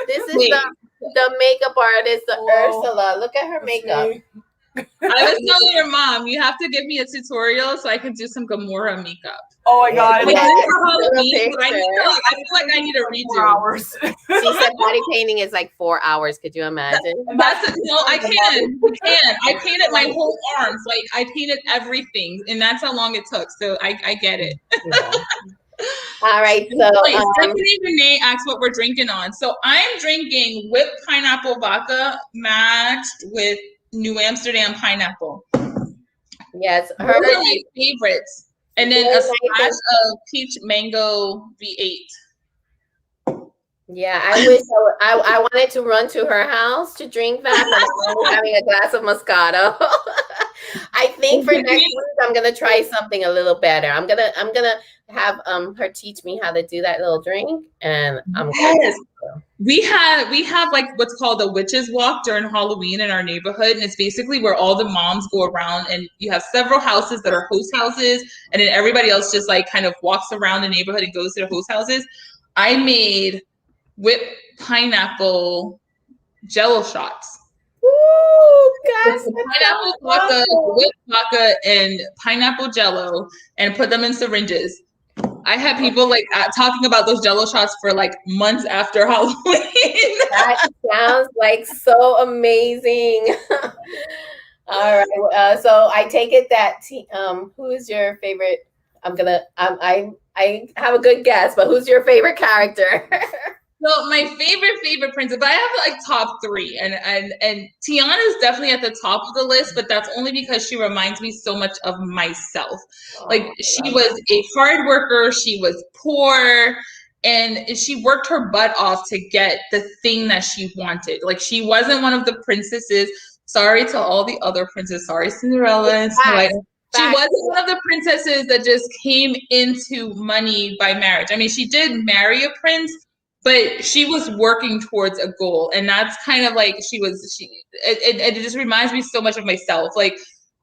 S2: This is the makeup artist, Ursula. Look at her makeup.
S1: I was telling your mom, you have to give me a tutorial so I can do some Gamora makeup.
S4: Oh my God.
S1: I feel like I need a redo.
S4: Hours.
S2: She said body painting is like 4 hours. Could you imagine?
S1: I can. I painted my whole arms. Like I painted everything, and that's how long it took. So I get it.
S2: Yeah. All right. So
S1: Stephanie Renee asked what we're drinking on. So I'm drinking whipped pineapple vodka matched with New Amsterdam pineapple.
S2: Yes,
S1: those are my favorites. And then a splash of peach mango V8.
S2: Yeah, I wish I wanted to run to her house to drink that, but I'm only having a glass of Moscato. I think for next week I'm gonna try something a little better. I'm gonna have her teach me how to do that little drink, and
S1: we have like what's called a witches walk during Halloween in our neighborhood, and it's basically where all the moms go around, and you have several houses that are host houses, and then everybody else just like kind of walks around the neighborhood and goes to the host houses. I made whipped pineapple Jello shots.
S2: Ooh, guys,
S1: pineapple vodka, whipped vodka, and pineapple Jello, and put them in syringes. I had people like talking about those Jello shots for like months after Halloween.
S2: That sounds like so amazing. All right. So I take it that who is your favorite? I have a good guess, but who's your favorite character?
S1: So my favorite princess, but I have like top three, and Tiana is definitely at the top of the list, but that's only because she reminds me so much of myself. Like she was a hard worker, she was poor, and she worked her butt off to get the thing that she wanted. Like she wasn't one of the princesses. Sorry to all the other princesses. Sorry, Cinderella and Snow White. She wasn't one of the princesses that just came into money by marriage. I mean, she did marry a prince, but she was working towards a goal. And that's kind of like it just reminds me so much of myself. Like,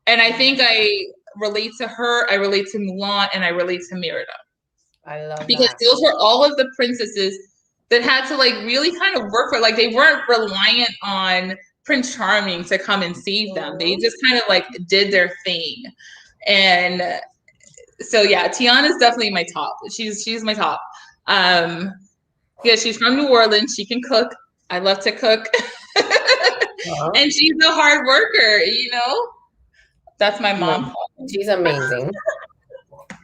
S1: and I think I relate to her, I relate to Mulan, and I relate to Merida.
S2: I love
S1: because
S2: that.
S1: those were all of the princesses that had to like really kind of work for, like they weren't reliant on Prince Charming to come and save them. They just kind of like did their thing. And so yeah, Tiana's definitely my top. She's my top. Yeah, she's from New Orleans. She can cook. I love to cook. And she's a hard worker, you know? That's my mom.
S2: She's amazing.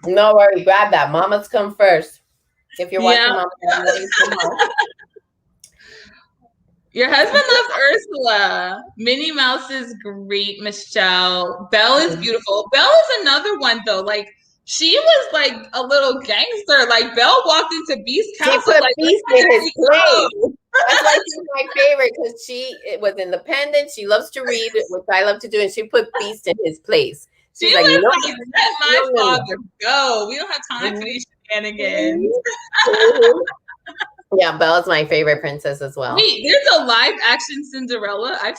S2: No worry, grab that. Mamas come first. If you're watching Mama,
S1: your husband loves Ursula. Minnie Mouse is great, Michelle. Belle is beautiful. Belle is another one though. Like she was like a little gangster. Like Belle walked into Beast Castle.
S2: She put
S1: like,
S2: Beast in his place. That's why she's my favorite, because she was independent. She loves to read, which I love to do, and she put Beast in his place.
S1: She's like, let my father go. We don't have time for these shenanigans.
S2: Yeah, Belle's my favorite princess as well.
S1: Wait, there's a live action Cinderella. I've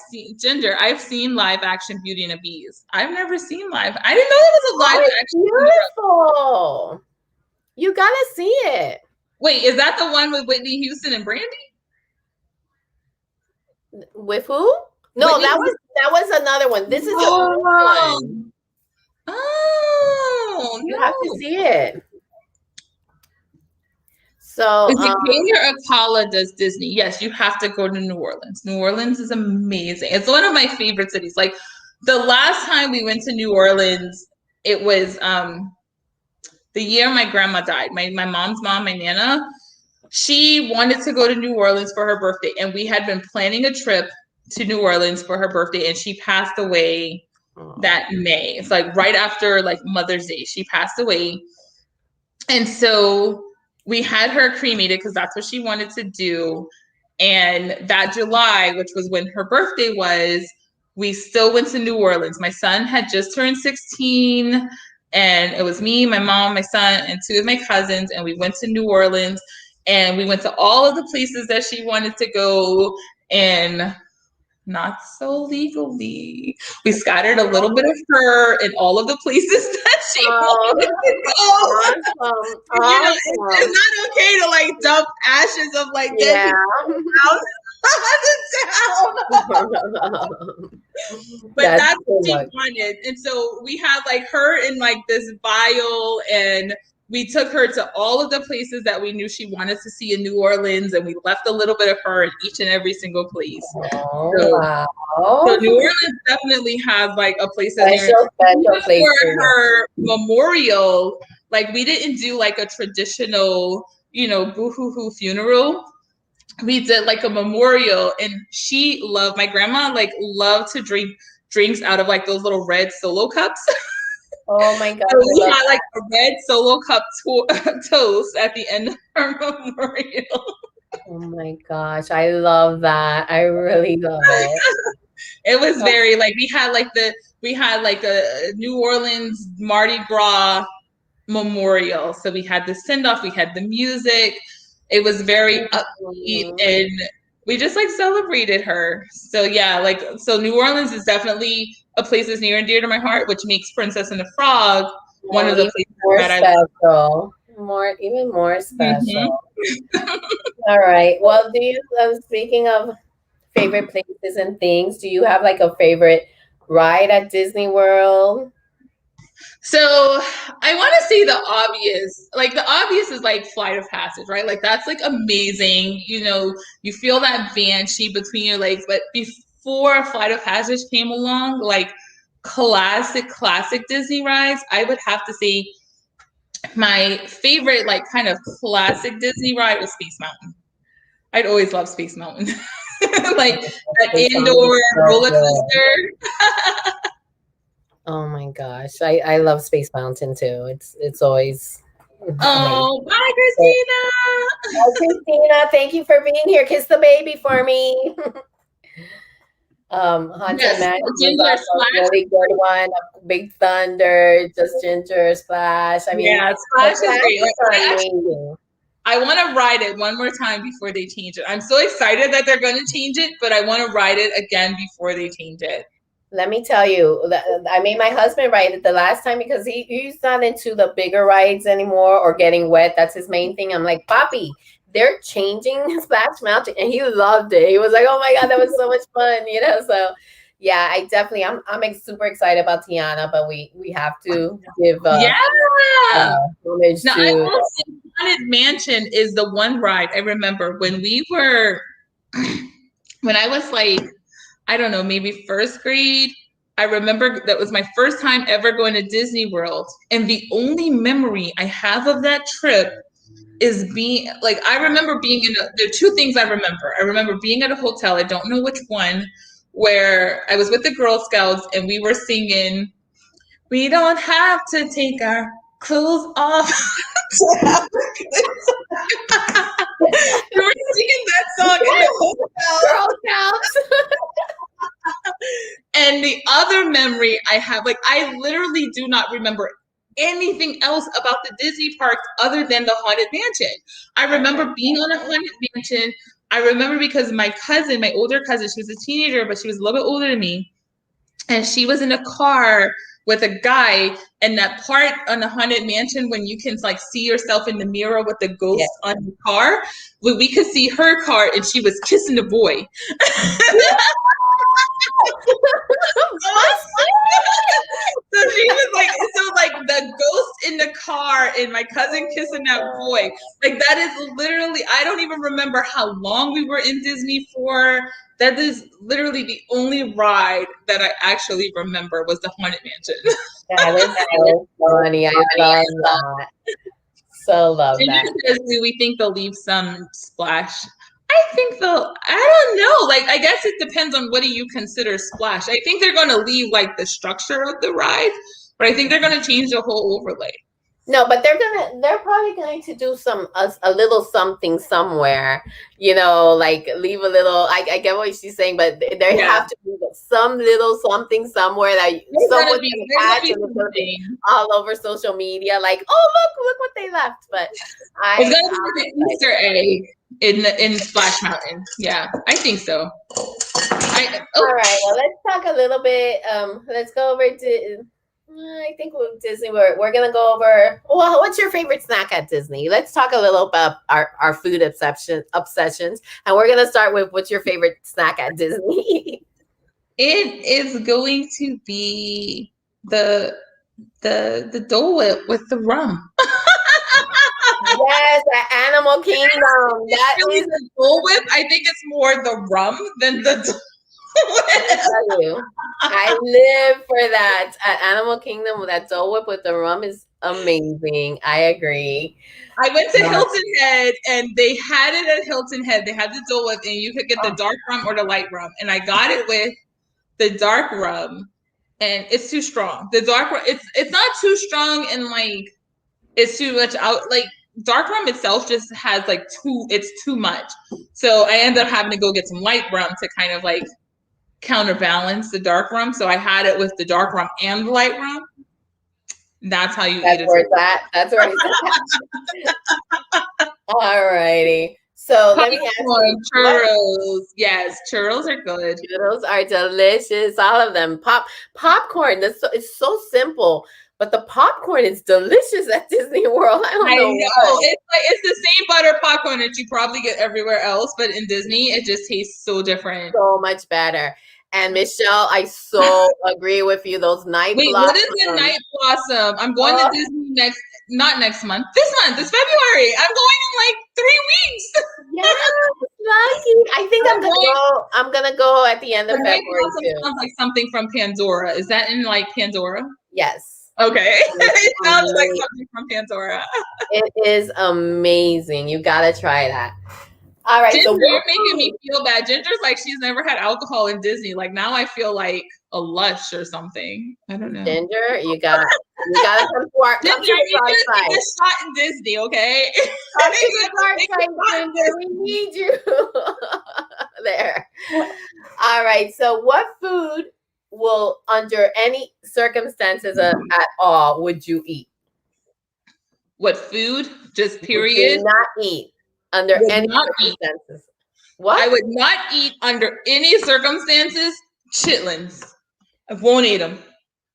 S1: seen live action Beauty and the Beast. I've never seen live. I didn't know it was a live action
S2: beautiful. Cinderella. You gotta see it.
S1: Wait, is that the one with Whitney Houston and Brandy?
S2: With who? No, Whitney that was another one. This is a one.
S1: Oh,
S2: you have to see it. So,
S1: is it Kenya or Akala does Disney? Yes, you have to go to New Orleans. New Orleans is amazing. It's one of my favorite cities. Like the last time we went to New Orleans, it was the year my grandma died. My mom's mom, my Nana, she wanted to go to New Orleans for her birthday, and we had been planning a trip to New Orleans for her birthday, and she passed away that May. It's like right after like Mother's Day, she passed away. And so we had her cremated because that's what she wanted to do. And that July, which was when her birthday was, we still went to New Orleans. My son had just turned 16, and it was me, my mom, my son, and two of my cousins, and we went to New Orleans, and we went to all of the places that she wanted to go, and not so legally. We scattered a little bit of her in all of the places that she wanted to go. You know, it's not okay to like dump ashes of like dead but that's what she wanted. And so we had like her in like this vial, and we took her to all of the places that we knew she wanted to see in New Orleans, and we left a little bit of her in each and every single place. So New Orleans definitely has like a place in there. For her memorial, like we didn't do like a traditional, you know, boo-hoo-hoo funeral. We did like a memorial, and she loved, my grandma like loved to drink drinks out of like those little red Solo cups.
S2: Oh my God.
S1: So we had like a red Solo cup toast at the end of her memorial.
S2: Oh my gosh, I love that. I really love it.
S1: It was very like we had like a New Orleans Mardi Gras memorial. So we had the send off, we had the music. It was very upbeat, and we just like celebrated her. So yeah, like so New Orleans is definitely a place that's near and dear to my heart, which makes Princess and the Frog one of the places that
S2: I even more special. All right. Well, speaking of favorite places and things, do you have like a favorite ride at Disney World?
S1: So I want to say the obvious. Like the obvious is like Flight of Passage, right? Like that's like amazing. You know, you feel that banshee between your legs. But before Flight of Passage came along, like classic Disney rides, I would have to say my favorite like kind of classic Disney ride was Space Mountain. I'd always love Space Mountain. Like that indoor roller coaster.
S2: Oh my gosh. I love Space Mountain too. It's always
S1: Oh, bye, Christina.
S2: Oh, Christina, thank you for being here. Kiss the baby for me. Haunted
S1: Yes,
S2: Mansion
S1: Ginger
S2: was also a really good one. Big Thunder, Just Ginger, Splash. I mean,
S1: yeah, Splash is great.
S2: Like,
S1: I want to ride it one more time before they change it. I'm so excited that they're going to change it, but I want to ride it again before they change it.
S2: Let me tell you, I made my husband ride it the last time because he's not into the bigger rides anymore or getting wet. That's his main thing. I'm like, Papi, they're changing Splash Mountain, and he loved it. He was like, oh my God, that was so much fun, you know? So yeah, I definitely, I'm super excited about Tiana, but we have to give homage
S1: now,
S2: to.
S1: I will say Haunted Mansion is the one ride I remember when I was like, I don't know, maybe first grade. I remember that was my first time ever going to Disney World. And the only memory I have of that trip is being like, I remember being there are two things I remember. I remember being at a hotel, I don't know which one, where I was with the Girl Scouts and we were singing, "We don't have to take our clothes off." We were singing that song in the hotel.
S2: Girl Scouts.
S1: And the other memory I have, like, I literally do not remember anything else about the Disney parks other than the Haunted Mansion. I remember being on a Haunted Mansion. I remember because my cousin, my older cousin, she was a teenager, but she was a little bit older than me. And she was in a car with a guy, and that part on the Haunted Mansion when you can like see yourself in the mirror with the ghost on the car, when we could see her car and she was kissing the boy. So she was like the ghost in the car and my cousin kissing that boy. Like that is literally, I don't even remember how long we were in Disney for. That is literally the only ride that I actually remember was the Haunted Mansion.
S2: That is so funny. I love that. So love that.
S1: Says, do we think they'll leave some Splash? I think I don't know. Like, I guess it depends on what do you consider Splash. I think they're going to leave like the structure of the ride, but I think they're going to change the whole overlay.
S2: No, but they're probably going to do a little something somewhere, you know, like leave a little, I get what she's saying, but they have to do some little something somewhere that someone's going to catch and all over social media, like, oh, look what they left. But
S1: it's going to be an Easter egg in Splash Mountain. Yeah, I think so.
S2: All right, well, let's talk a little bit. Let's go over to... I think with Disney, we're going to go over, well, what's your favorite snack at Disney? Let's talk a little about our food obsessions. And we're going to start with what's your favorite snack at Disney?
S1: It is going to be the Dole Whip with the rum.
S2: Yes, the Animal Kingdom. That
S1: really is the Dole Whip. I think it's more the rum than the
S2: I live for that at Animal Kingdom. With that Dole Whip with the rum is amazing. I agree.
S1: I went to Hilton Head and they had it at Hilton Head. They had the Dole Whip and you could get the dark rum or the light rum. And I got it with the dark rum, and it's too strong. The dark rum, it's not too strong and like it's too much out. Like dark rum itself just has like it's too much. So I ended up having to go get some light rum to kind of like counterbalance the dark rum. So I had it with the dark rum and the light rum. That's how you eat it.
S2: That's where it's at. All righty. So let me ask you,
S1: churros. Yes, churros are good.
S2: Churros are delicious. All of them. Popcorn. It's so simple, but the popcorn is delicious at Disney World. I know.
S1: It's the same butter popcorn that you probably get everywhere else, but in Disney, it just tastes so different.
S2: So much better. And Michelle, I so agree with you. Those night blossoms.
S1: What is the night blossom? I'm going to Disney not next month. This month. It's February. I'm going in like 3 weeks.
S2: Yes, lucky. I think I'm gonna go at the end of February too.
S1: Sounds like something from Pandora. Is that in like Pandora?
S2: Yes.
S1: Okay. It sounds like something from Pandora.
S2: It is amazing. You gotta try that. All right.
S1: Ginger,
S2: So
S1: you're making me feel bad. Ginger's like she's never had alcohol in Disney. Like now I feel like a lush or something. I don't know.
S2: Ginger, you gotta come to our
S1: Ginger,
S2: come to the dark
S1: take
S2: side.
S1: a shot in Disney, okay?
S2: Come to the dark side, Ginger. We need you there. All right. So, what food will, under any circumstances at all, would you eat?
S1: What food? Just
S2: Would
S1: period.
S2: you not eat under
S1: Would
S2: any
S1: not
S2: circumstances. What?
S1: I would not eat under any circumstances chitlins. I won't eat them.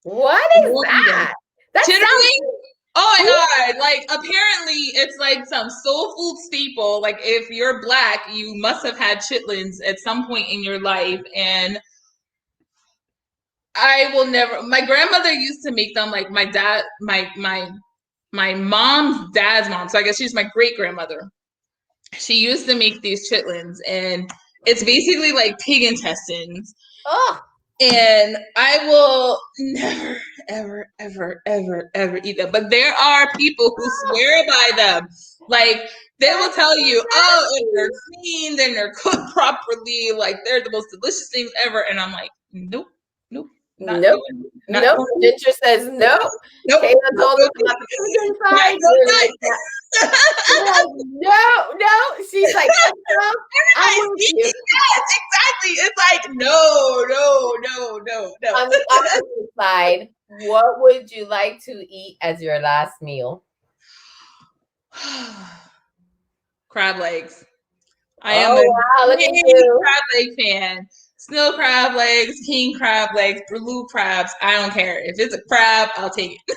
S2: What is that? That
S1: Chitterlings? Oh my God. Like apparently it's like some soul food staple. Like if you're Black, you must have had chitlins at some point in your life. And I will never, my grandmother used to make them, like my dad, my mom's dad's mom. So I guess she's my great grandmother. She used to make these chitlins, and it's basically like pig intestines.
S2: Oh.
S1: And I will never, ever, ever, ever, ever eat them. But there are people who swear by them. Like they will tell you, oh, if they're cleaned and they're cooked properly, like they're the most delicious things ever. And I'm like, nope.
S2: Nope. Ginger says nope. Kayla told us about the pig inside. No. She's like, I'm with you.
S1: Yes, exactly. It's like no.
S2: On the opposite side, what would you like to eat as your last meal?
S1: Crab legs. I am a big crab leg fan. Snow crab legs, king crab legs, blue crabs. I don't care. If it's a crab, I'll take it.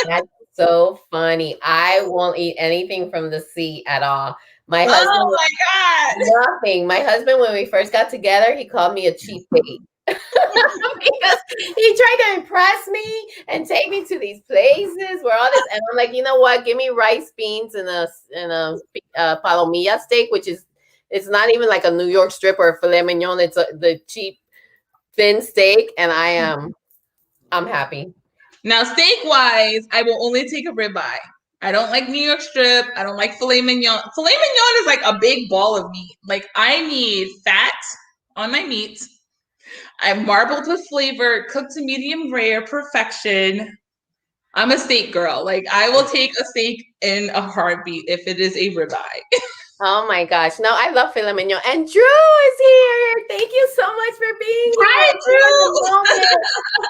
S2: That's so funny. I won't eat anything from the sea at all. My husband.
S1: Oh my God.
S2: Nothing. My husband, when we first got together, he called me a cheap bait. Because he tried to impress me and take me to these places where all this, and I'm like, you know what? Give me rice, beans, and a palomilla steak, which is, it's not even like a New York strip or a filet mignon. It's the cheap thin steak, and I'm happy.
S1: Now, steak wise, I will only take a ribeye. I don't like New York strip. I don't like filet mignon. Filet mignon is like a big ball of meat. Like I need fat on my meat. I'm marbled with flavor, cooked to medium rare, perfection. I'm a steak girl. Like I will take a steak in a heartbeat if it is a ribeye.
S2: Oh my gosh. No, I love filet mignon. And Drew is here. Thank you so much for being here. Hi,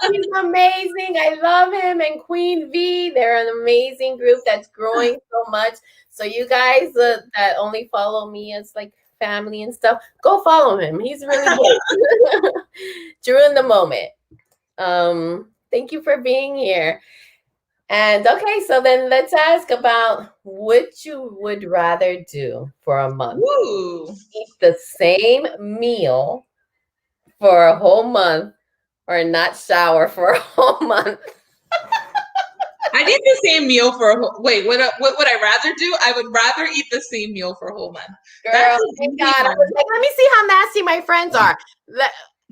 S2: Drew. He's amazing. I love him. And Queen V, they're an amazing group that's growing so much. So you guys that only follow me as like family and stuff, go follow him. He's really good. Drew in the moment. Thank you for being here. And okay, so then let's ask about what you would rather do for a month.
S1: Ooh.
S2: Eat the same meal for a whole month or not shower for a whole month.
S1: I did the same meal for a whole, wait, what would I rather do? I would rather eat the same meal for a whole month.
S2: Girl, thank God. I was like, let me see how nasty my friends are.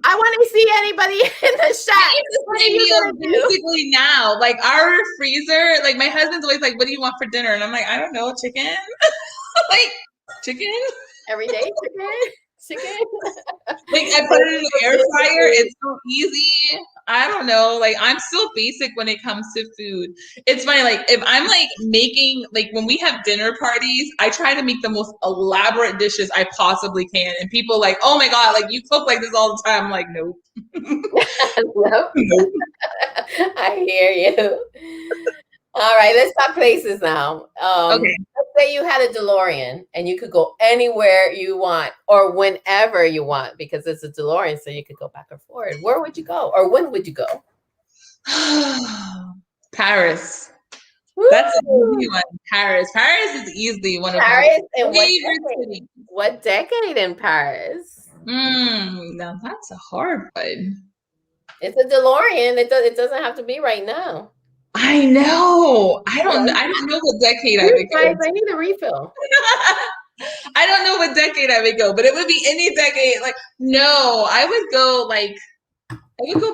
S2: I want to see anybody in the shot.
S1: What are you gonna do? Basically now, like our freezer, like my husband's always like, what do you want for dinner? And I'm like, I don't know, chicken. Like chicken?
S2: Every day, chicken.
S1: Like I put it in the air fryer. It's so easy. I don't know. Like I'm so basic when it comes to food. It's funny. Like if I'm like making, like when we have dinner parties, I try to make the most elaborate dishes I possibly can. And people like, oh my God, like you cook like this all the time. I'm like, nope.
S2: Nope. I hear you. All right, let's talk places now. Okay. Let's say you had a DeLorean and you could go anywhere you want or whenever you want because it's a DeLorean, so you could go back and forward. Where would you go or when would you go?
S1: Paris. Woo! That's an easy one. Paris. Paris is easily one of my favorite cities.
S2: What decade in Paris?
S1: Now that's a hard one.
S2: It's a DeLorean. It doesn't have to be right now.
S1: I know. I don't know what decade I would go.
S2: Guys, I need a refill.
S1: I don't know what decade I would go, but it would be any decade. Like, no, I would go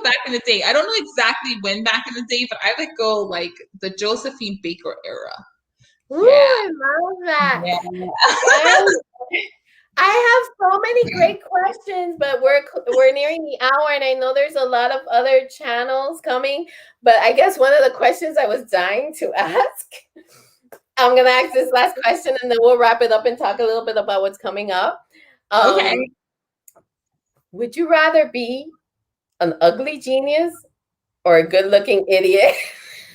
S1: back in the day. I don't know exactly when back in the day, but I would go like the Josephine Baker era.
S2: Ooh, yeah. I love that. Yeah. I have so many great questions, but we're nearing the hour, and I know there's a lot of other channels coming. But I guess one of the questions I was dying to ask, I'm gonna ask this last question, and then we'll wrap it up and talk a little bit about what's coming up.
S1: Okay.
S2: Would you rather be an ugly genius or a good-looking idiot?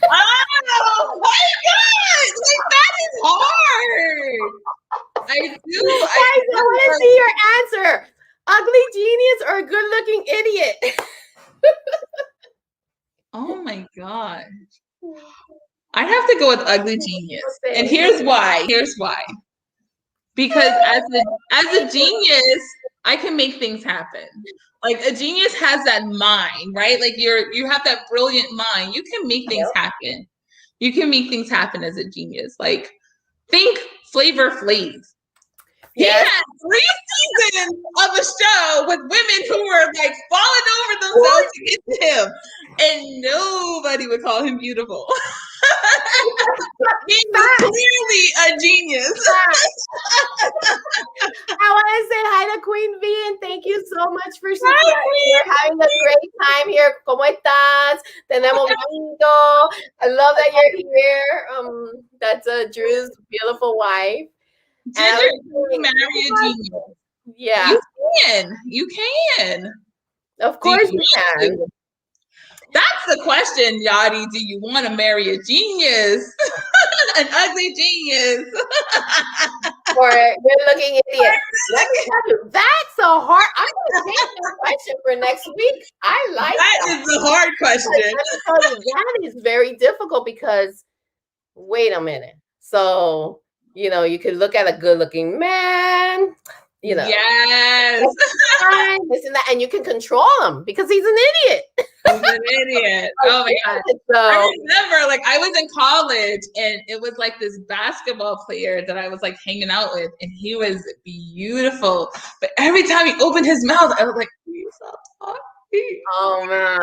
S1: Oh my God! Like, that is hard. I do.
S2: I want to see your answer. Ugly genius or a good-looking idiot?
S1: Oh my God. I'd have to go with ugly genius. And here's why. Because as a genius, I can make things happen. Like, a genius has that mind, right? Like, you have that brilliant mind. You can make things happen. You can make things happen as a genius. Like, think Flavor Flav. He had 3 seasons of a show with women who were like falling over themselves to get to him, and nobody would call him beautiful. He was clearly a genius.
S2: I want to say hi to Queen V, and thank you so much for subscribing. We're having a great time here. ¿Cómo estás? Tenemos bonito. I love that you're here. That's Drew's beautiful wife.
S1: Ginger, you marry a genius.
S2: Yeah.
S1: You can.
S2: Of course you can.
S1: That's the question, Yadi. Do you want to marry a genius? An ugly genius?
S2: Or a good-looking idiot? Let me tell you, that's a hard. I'm going to take that question for next week. I like that.
S1: That is a hard question.
S2: Let me tell you, that is very difficult because, wait a minute. So, you could look at a good-looking man,
S1: Yes.
S2: this and that, and you can control him because he's an idiot.
S1: He's an idiot. Oh my God.
S2: So,
S1: I remember, like, I was in college, and it was like this basketball player that I was like hanging out with, and he was beautiful. But every time he opened his mouth, I was like, please stop talking.
S2: Oh man.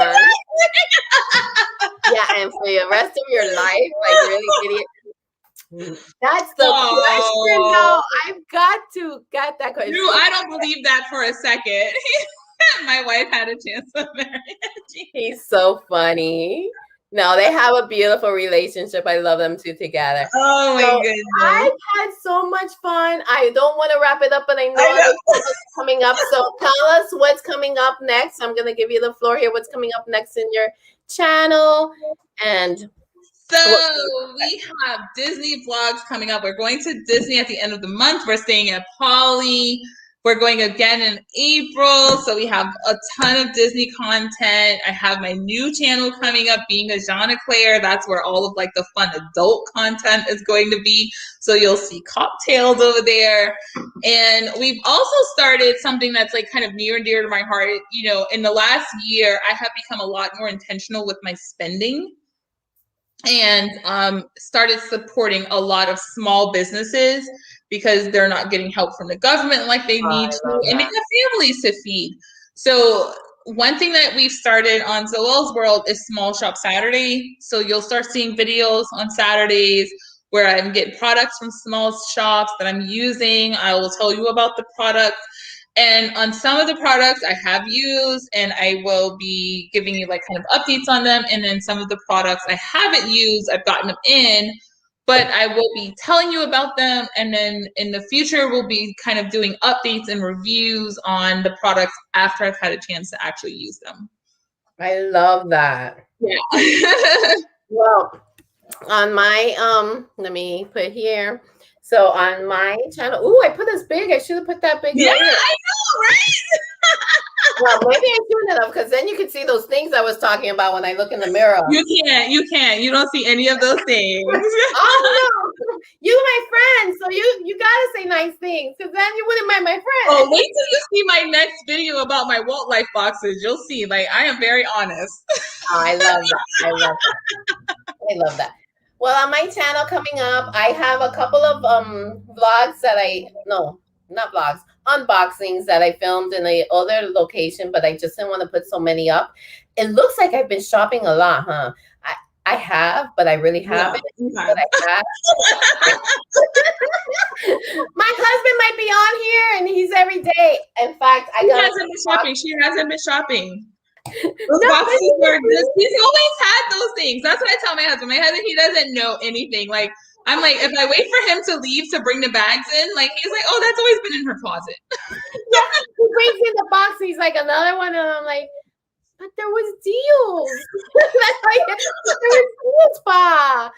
S2: Yeah, and for the rest of your life, like, really idiot. That's the question, though. I've got to get that question.
S1: Drew, I don't believe that for a second. My wife had a chance to marry him.
S2: He's so funny. No, they have a beautiful relationship. I love them two together.
S1: Oh my goodness.
S2: I've had so much fun. I don't want to wrap it up, but I know it's coming up. So tell us what's coming up next. I'm going to give you the floor here. What's coming up next in your channel? And
S1: so we have Disney vlogs coming up. We're going to Disney at the end of the month. We're staying at Poly. We're going again in April. So we have a ton of Disney content. I have my new channel coming up, Being a Jeannelle. That's where all of like the fun adult content is going to be. So you'll see cocktails over there. And we've also started something that's like kind of near and dear to my heart. In the last year, I have become a lot more intentional with my spending, and started supporting a lot of small businesses because they're not getting help from the government like they need to, and they have families to feed. So one thing that we've started on Zoelle's World is Small Shop Saturday. So you'll start seeing videos on Saturdays where I'm getting products from small shops that I'm using. I will tell you about the products. And on some of the products I have used, and I will be giving you like kind of updates on them. And then some of the products I haven't used, I've gotten them in, but I will be telling you about them. And then in the future, we'll be kind of doing updates and reviews on the products after I've had a chance to actually use them.
S2: I love that.
S1: Yeah.
S2: Well, on my, let me put here. So on my channel, I put this big. I should have put that big.
S1: Yeah, I know, right?
S2: Well, maybe I turned it up because then you can see those things I was talking about when I look in the mirror.
S1: You can't. You don't see any of those things.
S2: Oh no, you my friend, so you gotta say nice things because then you wouldn't mind my friend.
S1: Oh, wait till you see my next video about my Walt Life boxes. You'll see. Like, I am very honest.
S2: Oh, I love that. I love that. Well, on my channel coming up, I have a couple of vlogs that not vlogs, unboxings that I filmed in the other location, but I just didn't want to put so many up. It looks like I've been shopping a lot, huh? I have, but I really haven't.
S1: Yeah.
S2: But I have. My husband might be on here, and he's every day. In fact,
S1: She hasn't been shopping. She hasn't been shopping. Those boxes are just, he's always had those things. That's what I tell my husband. My husband, he doesn't know anything. Like, I'm like, if I wait for him to leave to bring the bags in, like, he's like, oh, that's always been in her closet.
S2: Yeah, he brings in the box, and he's like, another one, and I'm like, but there was deals. There was deals, Pa.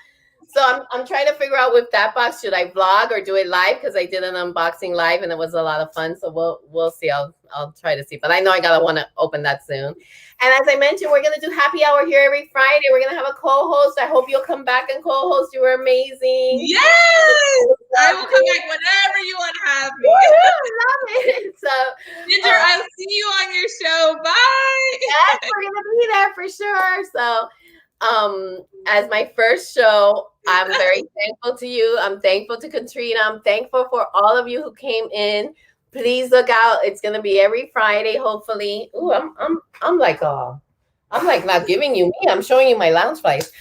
S2: So I'm trying to figure out with that box, should I vlog or do it live? Because I did an unboxing live and it was a lot of fun. So we'll see. I'll try to see. But I know I gotta want to open that soon. And as I mentioned, we're gonna do happy hour here every Friday. We're gonna have a co-host. I hope you'll come back and co-host. You were amazing.
S1: Yes, I will come back whenever you want to have me.
S2: Love it. So
S1: Ginger, I'll see you on your show. Bye.
S2: yes, we're gonna be there for sure. So as my first show, I'm very thankful to you. I'm thankful to Katrina. I'm thankful for all of you who came in. Please look out. It's gonna be every Friday, hopefully. Ooh, I'm like not giving you me. I'm showing you my lounge flies.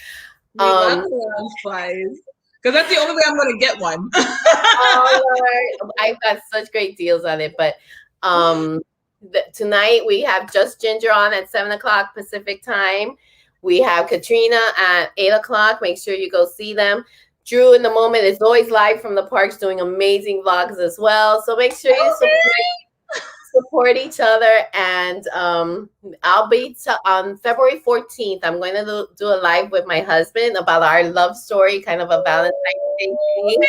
S1: We love lounge flies. Because that's the only way I'm gonna get one.
S2: Oh, Lord. I've got such great deals on it. But tonight we have Just Ginger on at 7:00 Pacific time. We have Katrina at 8:00. Make sure you go see them. Drew in the Moment is always live from the parks doing amazing vlogs as well. So make sure you support each other. And I'll be on February 14th. I'm going to do a live with my husband about our love story, kind of a Valentine's Day thing.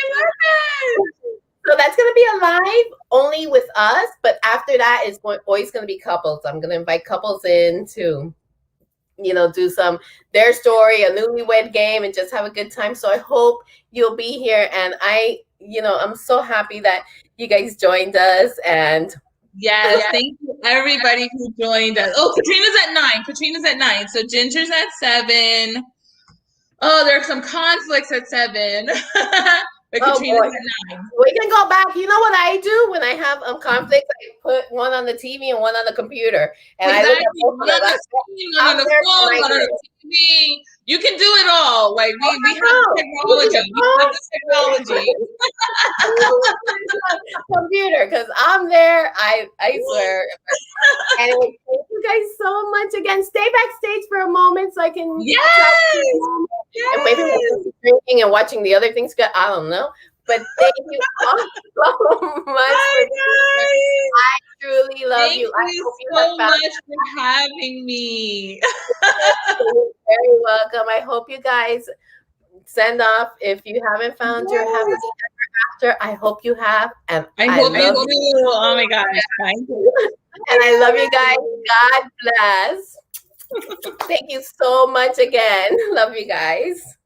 S2: So that's going to be a live only with us. But after that, it's always going to be couples. I'm going to invite couples in to do their story, a newlywed game, and just have a good time. So I hope you'll be here. And I'm so happy that you guys joined us. And
S1: yes, thank you everybody who joined us. Oh, Katrina's at 9. So Ginger's at 7. Oh, there are some conflicts at 7. But Katrina's at 9.
S2: We can go back. You know what I do when I have conflicts? I put one on the TV and one on the computer. And
S1: exactly.
S2: I look at both of them.
S1: One on the phone, one on the TV. You can do it all. Like we have technology. We have the technology.
S2: Computer, because I'm there. I swear. Anyway, thank you guys so much again. Stay backstage for a moment so I can and maybe we'll drinking and watching the other things. I don't know. But thank you all so much.
S1: Bye, guys.
S2: I truly love you.
S1: Thank you so much for having me.
S2: You're very welcome. I hope you guys send off. If you haven't found your happy ever after, I hope you have. And
S1: I hope you do. Oh my gosh. Thank you.
S2: And I love you guys. God bless. Thank you so much again. Love you guys.